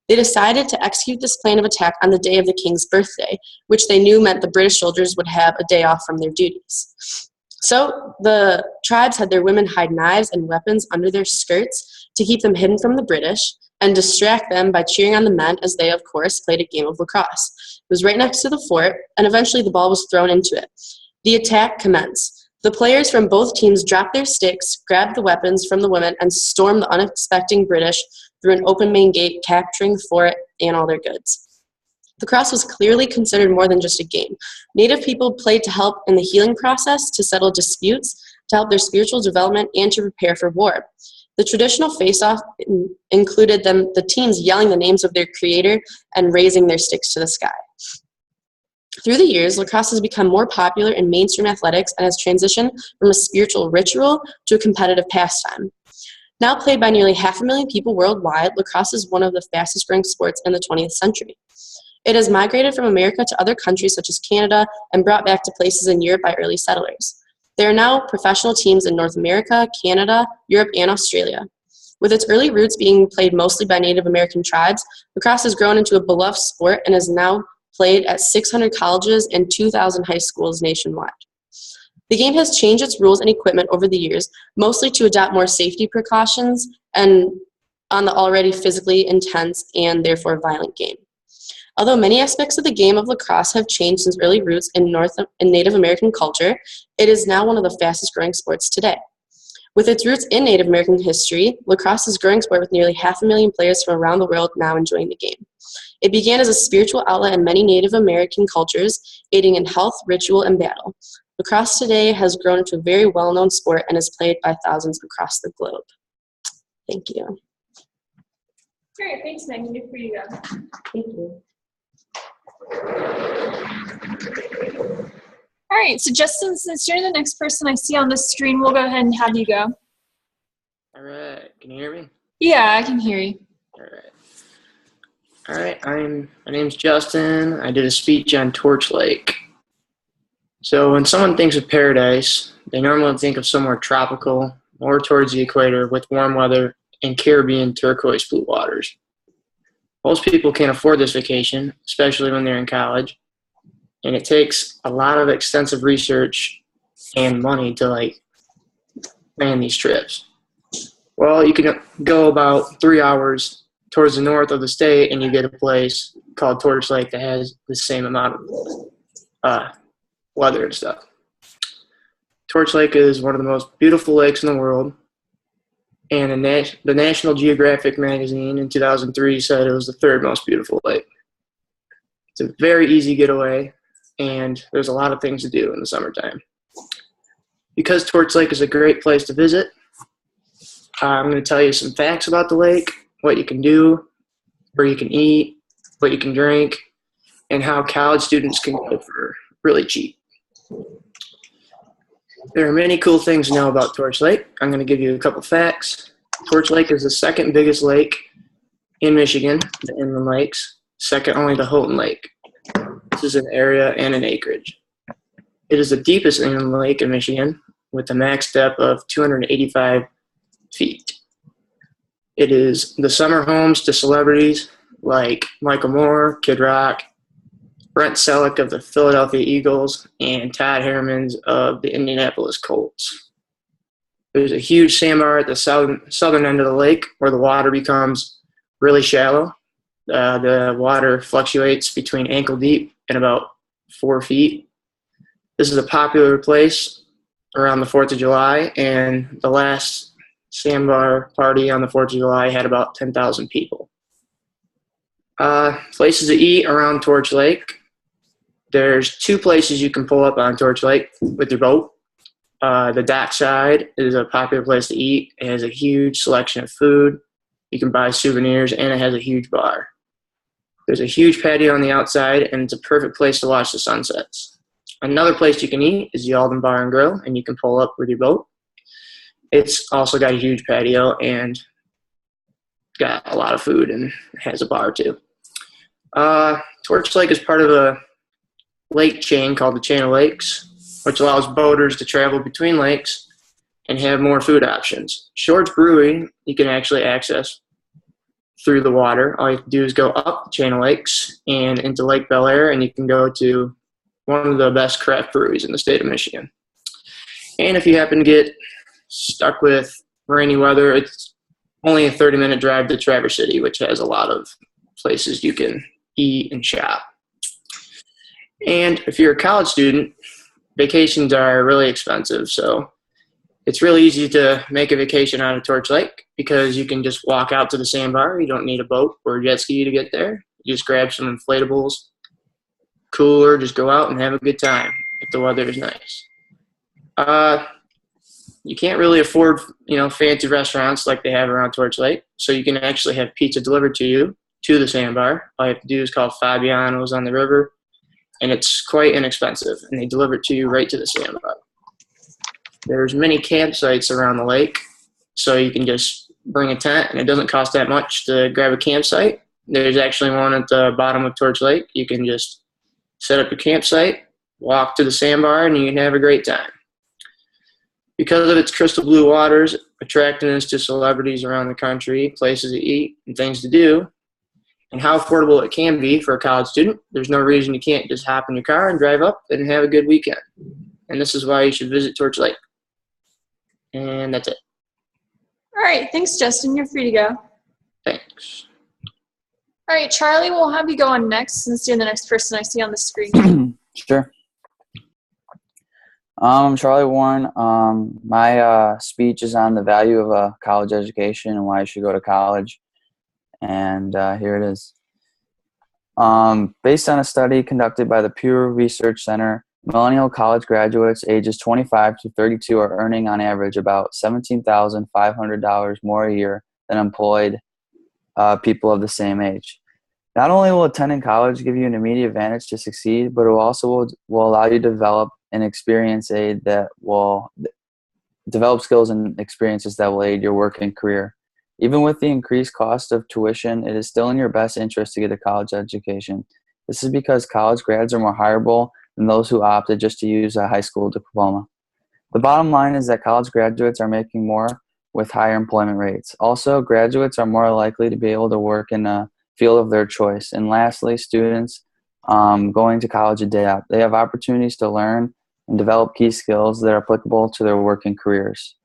They decided to execute this plan of attack on the day of the king's birthday, which they knew meant the British soldiers would have a day off from their duties. So the tribes had their women hide knives and weapons under their skirts to keep them hidden from the British and distract them by cheering on the men as they, of course, played a game of lacrosse. It was right next to the fort, and eventually the ball was thrown into it. The attack commenced. The players from both teams dropped their sticks, grabbed the weapons from the women, and stormed the unsuspecting British through an open main gate, capturing the fort and all their goods. Lacrosse was clearly considered more than just a game. Native people played to help in the healing process, to settle disputes, to help their spiritual development, and to prepare for war. The traditional face-off included the teams yelling the names of their creator and raising their sticks to the sky. Through the years, lacrosse has become more popular in mainstream athletics and has transitioned from a spiritual ritual to a competitive pastime. Now played by nearly 500,000 people worldwide, lacrosse is one of the fastest growing sports in the 20th century. It has migrated from America to other countries such as Canada and brought back to places in Europe by early settlers. There are now professional teams in North America, Canada, Europe, and Australia. With its early roots being played mostly by Native American tribes, lacrosse has grown into a beloved sport and is now played at 600 colleges and 2,000 high schools nationwide. The game has changed its rules and equipment over the years, mostly to adopt more safety precautions and on the already physically intense and therefore violent game. Although many aspects of the game of lacrosse have changed since early roots in Native American culture, it is now one of the fastest growing sports today. With its roots in Native American history, lacrosse is a growing sport with nearly 500,000 players from around the world now enjoying the game. It began as a spiritual outlet in many Native American cultures, aiding in health, ritual, and battle. Lacrosse today has grown into a very well-known sport and is played by thousands across the globe. Thank you. Great, thanks, Megan. Good for you. Thank you. All right, so Justin, since you're the next person I see on the screen, we'll go ahead and have you go. All right, can you hear me? Yeah, I can hear you. All right, my name's Justin. I did a speech on Torch Lake. So when someone thinks of paradise, they normally think of somewhere tropical, more towards the equator with warm weather and Caribbean turquoise blue waters. Most people can't afford this vacation, especially when they're in college, and it takes a lot of extensive research and money to plan these trips. Well, you can go about 3 hours towards the north of the state and you get a place called Torch Lake that has the same amount of weather and stuff. Torch Lake is one of the most beautiful lakes in the world, and the National Geographic magazine in 2003 said it was the third most beautiful lake. It's a very easy getaway, and there's a lot of things to do in the summertime. Because Torch Lake is a great place to visit, I'm going to tell you some facts about the lake, what you can do, where you can eat, what you can drink, and how college students can go for really cheap. There are many cool things to know about Torch Lake. I'm going to give you a couple facts. Torch Lake is the second biggest lake in Michigan, the inland lakes, second only to Houghton Lake. This is an area and an acreage. It is the deepest inland lake in Michigan with a max depth of 285 feet. It is the summer homes to celebrities like Michael Moore, Kid Rock, Brent Selleck of the Philadelphia Eagles, and Todd Hermans of the Indianapolis Colts. There's a huge sandbar at the southern end of the lake where the water becomes really shallow. The water fluctuates between ankle deep and about 4 feet. This is a popular place around the 4th of July, and the last sandbar party on the 4th of July had about 10,000 people. Places to eat around Torch Lake. There's 2 places you can pull up on Torch Lake with your boat. The dockside is a popular place to eat. It has a huge selection of food. You can buy souvenirs, and it has a huge bar. There's a huge patio on the outside, and it's a perfect place to watch the sunsets. Another place you can eat is the Alden Bar and Grill, and you can pull up with your boat. It's also got a huge patio and got a lot of food and has a bar too. Torch Lake is part of a lake chain called the Chain of Lakes, which allows boaters to travel between lakes and have more food options. Shorts Brewing you can actually access through the water. All you have to do is go up the Chain of Lakes and into Lake Bel Air, and you can go to one of the best craft breweries in the state of Michigan. And if you happen to get stuck with rainy weather, it's only a 30-minute drive to Traverse City, which has a lot of places you can eat and shop. And if you're a college student, vacations are really expensive, so it's really easy to make a vacation out of Torch Lake because you can just walk out to the sandbar. You don't need a boat or a jet ski to get there. You just grab some inflatables, cooler, just go out and have a good time if the weather is nice. You can't really afford, fancy restaurants like they have around Torch Lake, so you can actually have pizza delivered to you to the sandbar. All you have to do is call Fabiano's on the river, and it's quite inexpensive, and they deliver it to you right to the sandbar. There's many campsites around the lake, so you can just bring a tent, and it doesn't cost that much to grab a campsite. There's actually one at the bottom of Torch Lake. You can just set up your campsite, walk to the sandbar, and you can have a great time. Because of its crystal blue waters, attractiveness to celebrities around the country, places to eat, and things to do, and how affordable it can be for a college student, there's no reason you can't just hop in your car and drive up and have a good weekend. And this is why you should visit Torch Lake. And that's it. All right, thanks, Justin. You're free to go. Thanks. All right, Charlie, we'll have you go on next since you're the next person I see on the screen. Sure. I'm Charlie Warren. My speech is on the value of a college education and why you should go to college. And here it is. Based on a study conducted by the Pew Research Center, millennial college graduates ages 25 to 32 are earning on average about $17,500 more a year than employed people of the same age. Not only will attending college give you an immediate advantage to succeed, but it also will allow you to develop an experience aid that will develop skills and experiences that will aid your working career. Even with the increased cost of tuition, it is still in your best interest to get a college education. This is because college grads are more hireable than those who opted just to use a high school diploma. The bottom line is that college graduates are making more with higher employment rates. Also, graduates are more likely to be able to work in a field of their choice. And lastly, students going to college adapt. They have opportunities to learn and develop key skills that are applicable to their working careers.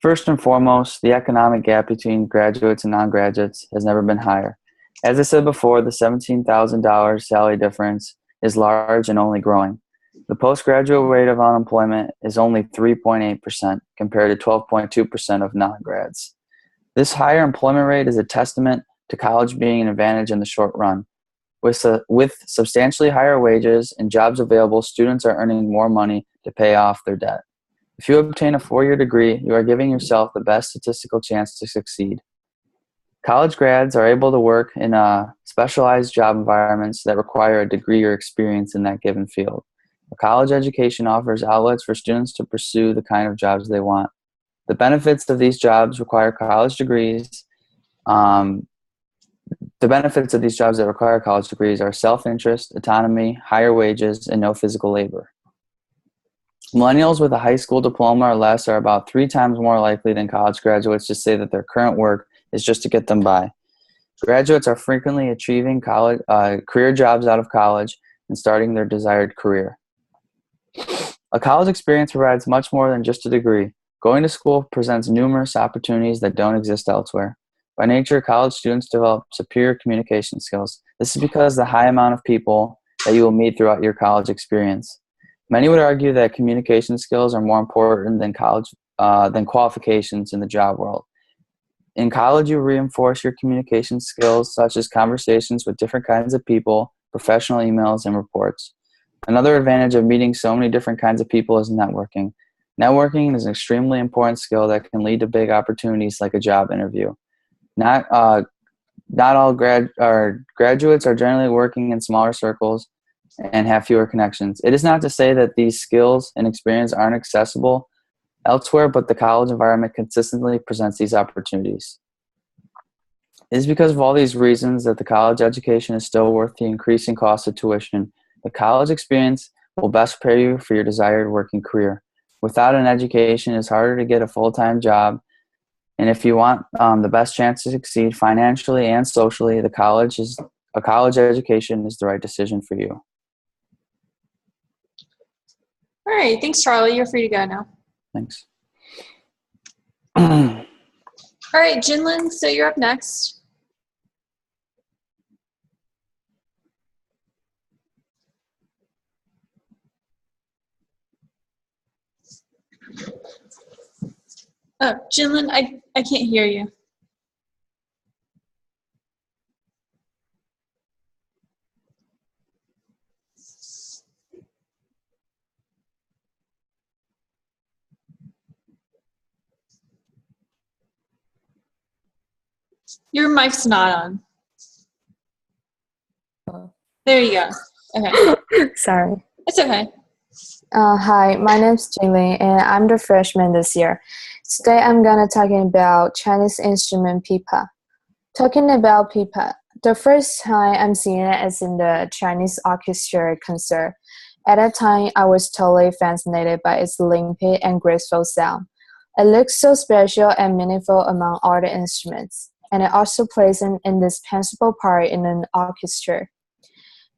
First and foremost, the economic gap between graduates and non-graduates has never been higher. As I said before, the $17,000 salary difference is large and only growing. The postgraduate rate of unemployment is only 3.8% compared to 12.2% of non-grads. This higher employment rate is a testament to college being an advantage in the short run. With substantially higher wages and jobs available, students are earning more money to pay off their debt. If you obtain a 4-year degree, you are giving yourself the best statistical chance to succeed. College grads are able to work in specialized job environments that require a degree or experience in that given field. A college education offers outlets for students to pursue the kind of jobs they want. The benefits of these jobs require college degrees. The benefits of these jobs that require college degrees are self-interest, autonomy, higher wages, and no physical labor. Millennials with a high school diploma or less are about 3 times more likely than college graduates to say that their current work is just to get them by. Graduates are frequently achieving career jobs out of college and starting their desired career. A college experience provides much more than just a degree. Going to school presents numerous opportunities that don't exist elsewhere. By nature, college students develop superior communication skills. This is because of the high amount of people that you will meet throughout your college experience. Many would argue that communication skills are more important than qualifications in the job world. In college, you reinforce your communication skills, such as conversations with different kinds of people, professional emails, and reports. Another advantage of meeting so many different kinds of people is networking. Networking is an extremely important skill that can lead to big opportunities like a job interview. not all graduates are generally working in smaller circles and have fewer connections. It is not to say that these skills and experience aren't accessible elsewhere, but the college environment consistently presents these opportunities. It is because of all these reasons that the college education is still worth the increasing cost of tuition. The college experience will best prepare you for your desired working career. Without an education, it's harder to get a full-time job. And if you want the best chance to succeed financially and socially, a college education is the right decision for you. All right, thanks, Charlie. You're free to go now. Thanks. All right, Jinlin, so you're up next. Oh, Jinlin, I can't hear you. Your mic's not on. There you go. Okay. Sorry. It's okay. Hi, my name's Jingling, and I'm the freshman this year. Today I'm gonna talking about Chinese instrument pipa. Talking about pipa, the first time I'm seeing it is in the Chinese orchestra concert. At that time, I was totally fascinated by its limpid and graceful sound. It looks so special and meaningful among all the instruments, and it also plays an indispensable part in an orchestra.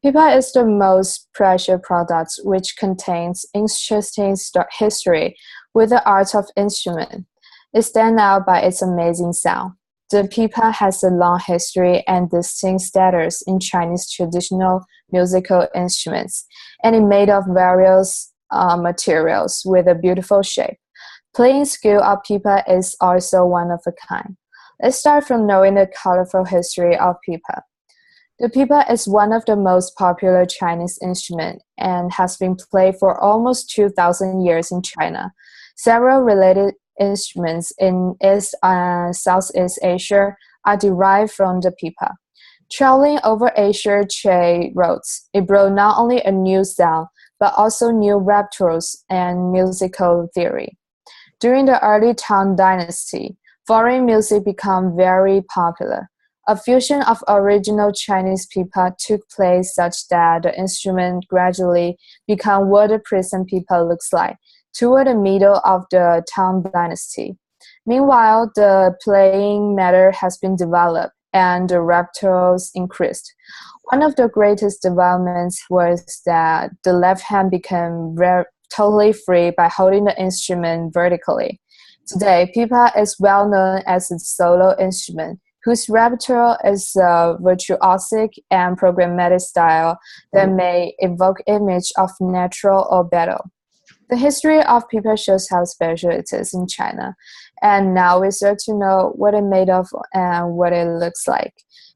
Pipa is the most precious product which contains interesting history with the art of instrument. It stands out by its amazing sound. The pipa has a long history and distinct status in Chinese traditional musical instruments, and it's made of various materials with a beautiful shape. Playing skill of pipa is also one of a kind. Let's start from knowing the colorful history of pipa. The pipa is one of the most popular Chinese instruments and has been played for almost 2,000 years in China. Several related instruments in East and Southeast Asia are derived from the pipa. Traveling over Asia trade routes, it brought not only a new sound, but also new repertoires and musical theory. During the early Tang Dynasty, foreign music became very popular. A fusion of original Chinese pipa took place such that the instrument gradually became what the present pipa looks like toward the middle of the Tang Dynasty. Meanwhile, the playing method has been developed and the repertoires increased. One of the greatest developments was that the left hand became totally free by holding the instrument vertically. Today, pipa is well known as a solo instrument, whose repertoire is a virtuosic and programmatic style that may evoke image of natural or battle. The history of pipa shows how special it is in China, and now we start to know what it's made of and what it looks like.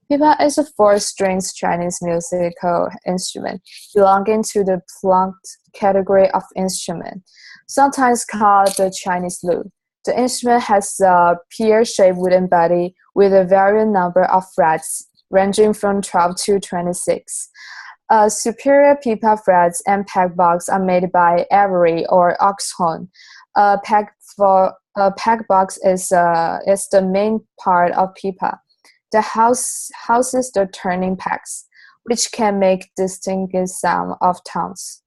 Pipa is a four-strings Chinese musical instrument belonging to the plucked category of instrument, sometimes called the Chinese lute. The instrument has a pear-shaped wooden body with a varying number of frets, ranging from 12 to 26. Superior pipa frets and peg box are made by ivory or ox horn. A peg box is the main part of pipa. The houses the turning pegs, which can make distinct sound of tones.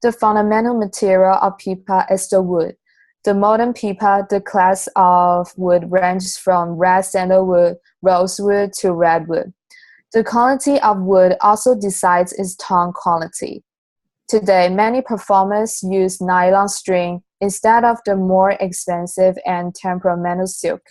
The fundamental material of pipa is the wood. The modern pipa, the class of wood ranges from red sandalwood, rosewood to redwood. The quality of wood also decides its tone quality. Today, many performers use nylon string instead of the more expensive and temperamental silk.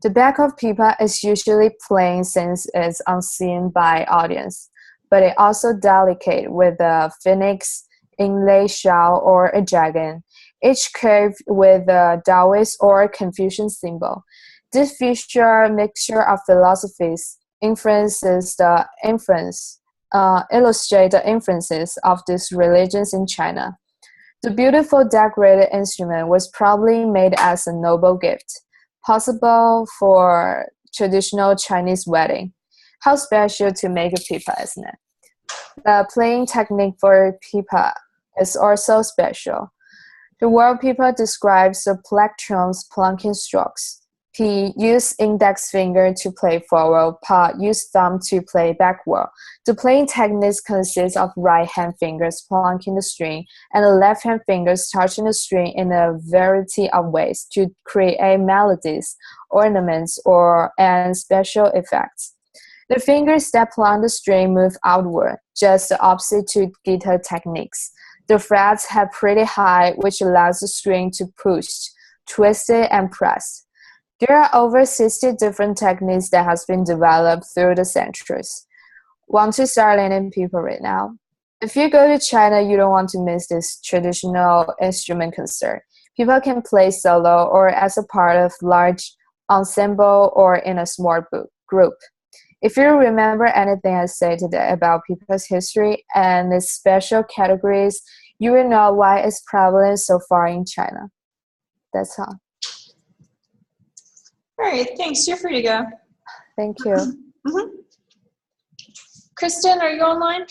The back of pipa is usually plain since it's unseen by audience, but it also delicate with a phoenix, inlay shell, or a dragon, each carved with a Taoist or Confucian symbol. This feature mixture of philosophies illustrate the influences of these religions in China. The beautiful decorated instrument was probably made as a noble gift, possible for traditional Chinese wedding. How special to make a pipa, isn't it? The playing technique for pipa is also special. The word pipa describes the plectrum's plunking strokes. P. Use index finger to play forward. Pa. Use thumb to play backward. The playing technique consists of right hand fingers plunking the string and the left hand fingers touching the string in a variety of ways to create melodies, ornaments, and special effects. The fingers that plunk the string move outward, just the opposite to guitar techniques. The frets head pretty high, which allows the string to push, twist it, and press. There are over 60 different techniques that has been developed through the centuries. Want to start learning pipa right now? If you go to China, you don't want to miss this traditional instrument concert. People can play solo or as a part of large ensemble or in a small group. If you remember anything I say today about pipa's history and its special categories, you will know why it's prevalent so far in China. That's all. All right, thanks. You're free to go. Thank you. Mm-hmm. Kristen, are you online?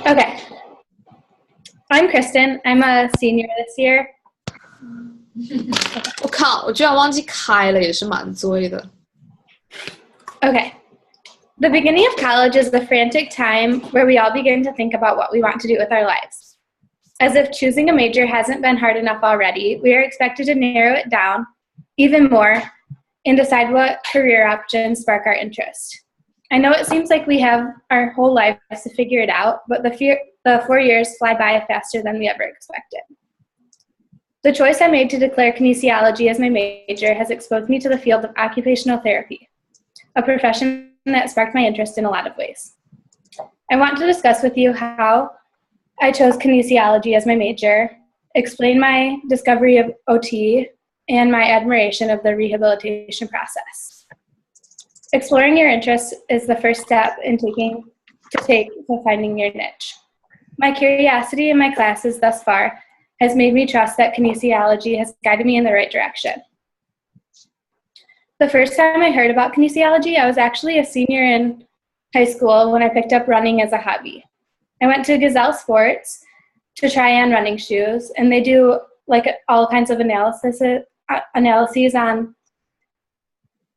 Okay. I'm Kristen. I'm a senior this year. 我靠，我居然忘记开了，也是蛮醉的。 Okay. The beginning of college is the frantic time where we all begin to think about what we want to do with our lives. As if choosing a major hasn't been hard enough already, we are expected to narrow it down even more and decide what career options spark our interest. I know it seems like we have our whole lives to figure it out, but the 4 years fly by faster than we ever expected. The choice I made to declare kinesiology as my major has exposed me to the field of occupational therapy, a profession that sparked my interest in a lot of ways. I want to discuss with you how I chose kinesiology as my major, explain my discovery of OT, and my admiration of the rehabilitation process. Exploring your interests is the first step in to finding your niche. My curiosity in my classes thus far has made me trust that kinesiology has guided me in the right direction. The first time I heard about kinesiology, I was actually a senior in high school when I picked up running as a hobby. I went to Gazelle Sports to try on running shoes, and they do like all kinds of analyses on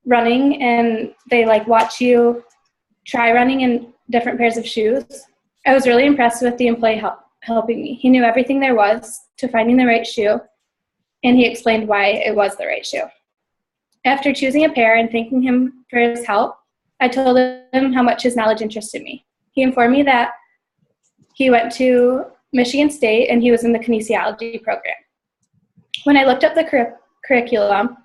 running, and they like watch you try running in different pairs of shoes. I was really impressed with the employee helping me. He knew everything there was to finding the right shoe, and he explained why it was the right shoe. After choosing a pair and thanking him for his help, I told him how much his knowledge interested me. He informed me that he went to Michigan State and he was in the kinesiology program. When I looked up the curriculum,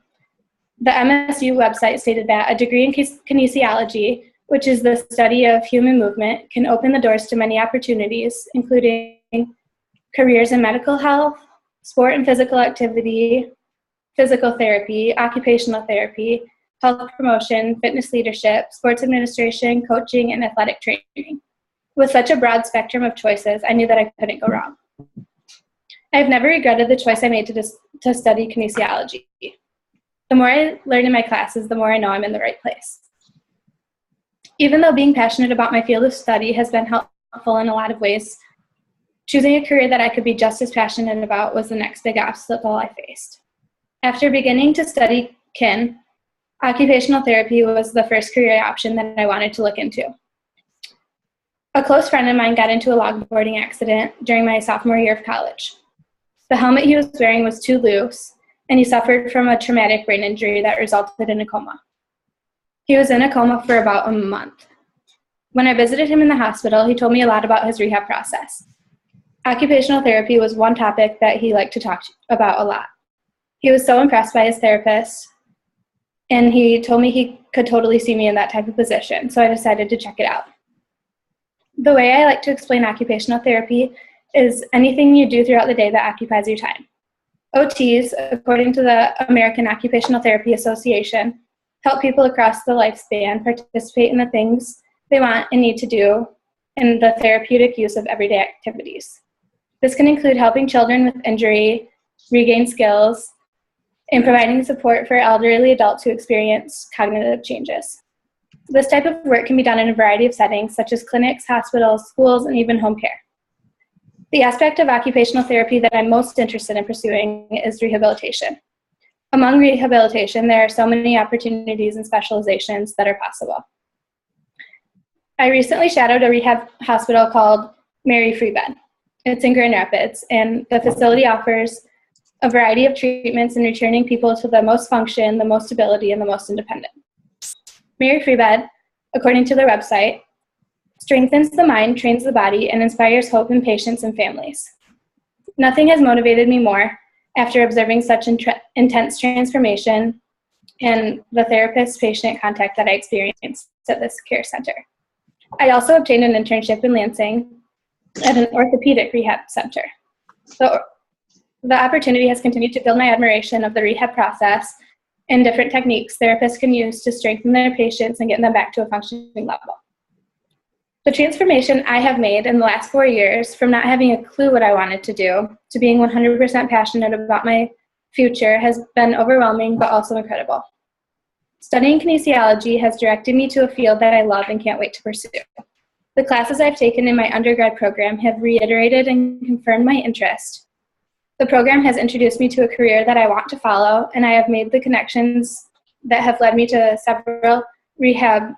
the MSU website stated that a degree in kinesiology, which is the study of human movement, can open the doors to many opportunities, including careers in medical health, sport and physical activity, physical therapy, occupational therapy, health promotion, fitness leadership, sports administration, coaching, and athletic training. With such a broad spectrum of choices, I knew that I couldn't go wrong. I've never regretted the choice I made to study kinesiology. The more I learn in my classes, the more I know I'm in the right place. Even though being passionate about my field of study has been helpful in a lot of ways, choosing a career that I could be just as passionate about was the next big obstacle I faced. After beginning to study kin, occupational therapy was the first career option that I wanted to look into. A close friend of mine got into a longboarding accident during my sophomore year of college. The helmet he was wearing was too loose, and he suffered from a traumatic brain injury that resulted in a coma. He was in a coma for about a month. When I visited him in the hospital, he told me a lot about his rehab process. Occupational therapy was one topic that he liked to talk about a lot. He was so impressed by his therapist, and he told me he could totally see me in that type of position, so I decided to check it out. The way I like to explain occupational therapy is anything you do throughout the day that occupies your time. OTs, according to the American Occupational Therapy Association, help people across the lifespan participate in the things they want and need to do in the therapeutic use of everyday activities. This can include helping children with injury regain skills and providing support for elderly adults who experience cognitive changes. This type of work can be done in a variety of settings, such as clinics, hospitals, schools, and even home care. The aspect of occupational therapy that I'm most interested in pursuing is rehabilitation. Among rehabilitation, there are so many opportunities and specializations that are possible. I recently shadowed a rehab hospital called Mary Free Bed. It's in Grand Rapids, and the facility offers a variety of treatments in returning people to the most function, the most ability, and the most independent. Mary Free Bed, according to their website, strengthens the mind, trains the body, and inspires hope in patients and families. Nothing has motivated me more after observing such intense transformation and the therapist-patient contact that I experienced at this care center. I also obtained an internship in Lansing at an orthopedic rehab center. The opportunity has continued to build my admiration of the rehab process and different techniques therapists can use to strengthen their patients and get them back to a functioning level. The transformation I have made in the last 4 years from not having a clue what I wanted to do to being 100% passionate about my future has been overwhelming but also incredible. Studying kinesiology has directed me to a field that I love and can't wait to pursue. The classes I've taken in my undergrad program have reiterated and confirmed my interest. The program has introduced me to a career that I want to follow, and I have made the connections that have led me to several rehab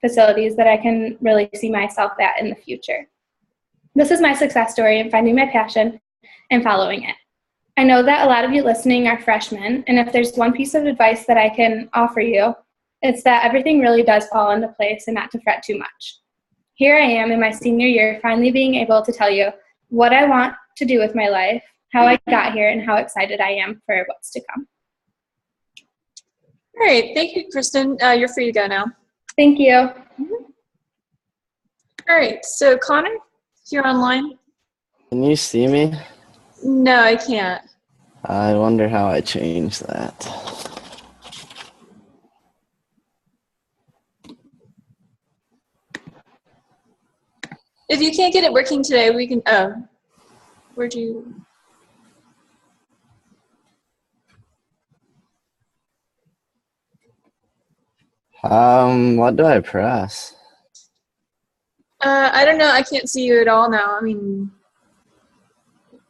facilities that I can really see myself at in the future. This is my success story in finding my passion and following it. I know that a lot of you listening are freshmen, and if there's one piece of advice that I can offer you, it's that everything really does fall into place and not to fret too much. Here I am in my senior year, finally being able to tell you what I want to do with my life, how I got here, and how excited I am for what's to come. All right, thank you, Kristen. You're free to go now. Thank you. All right, so Connor, you're online. Can you see me? No, I can't. I wonder how I change that. If you can't get it working today, we can, where'd you? What do I press? I don't know, I can't see you at all now. I mean,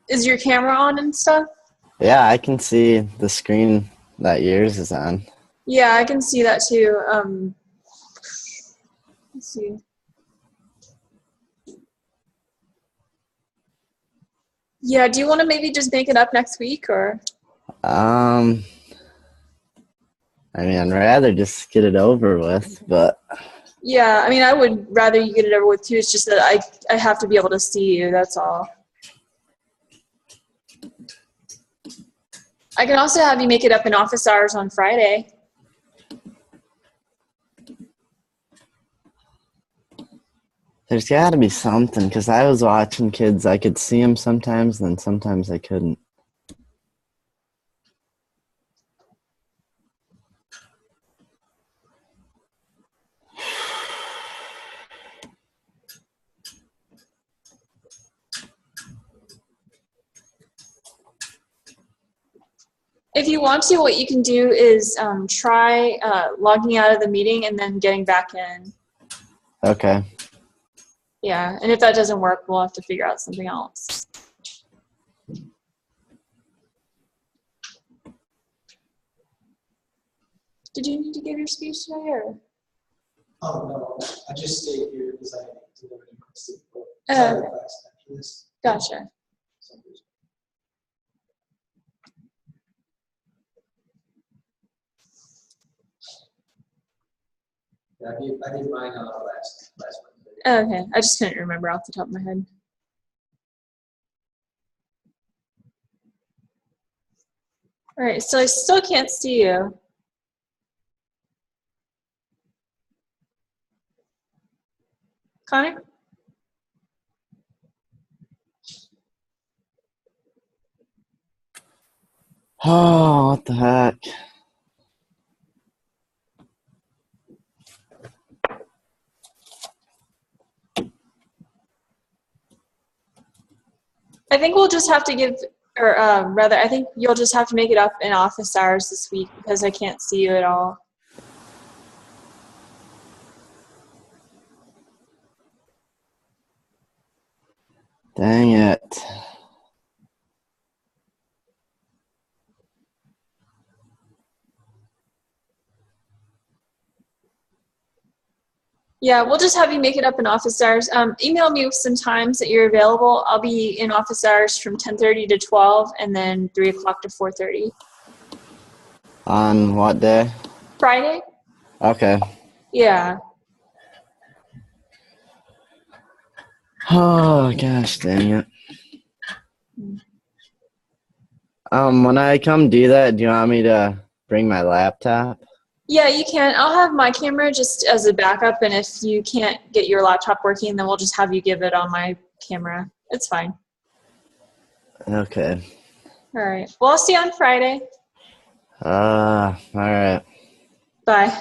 is your camera on and stuff? Yeah, I can see the screen that yours is on. Yeah, I can see that too. Let's see. Yeah, do you want to maybe just make it up next week or? I mean, I'd rather just get it over with, but Yeah, I mean, I would rather you get it over with too. It's just that I have to be able to see you, that's all. I can also have you make it up in office hours on Friday. there's got to be something, because I was watching kids, I could see them sometimes, and then sometimes I couldn't. If you want to, what you can do is try logging out of the meeting and then getting back in. Okay. Yeah, and if that doesn't work, we'll have to figure out something else. Did you need to give your speech today, or? Oh, no, I just stayed here because I delivered in Christie. Gotcha. Yeah, I did mine last Wednesday. Okay, I just couldn't remember off the top of my head. All right, so I still can't see you. Connor? Oh, what the heck? I think we'll just have to give or rather, I think you'll just have to make it up in office hours this week because I can't see you at all. Dang it. Yeah, we'll just have you make it up in office hours. Email me with some times that you're available. I'll be in office hours from 10:30 to 12 and then 3 o'clock to 4:30. On what day? Friday? Okay. Yeah. Oh gosh, dang it. When I come do that, do you want me to bring my laptop? Yeah, you can. I'll have my camera just as a backup, and if you can't get your laptop working, then we'll just have you give it on my camera. It's fine. Okay. All right. Well, I'll see you on Friday. All right. Bye.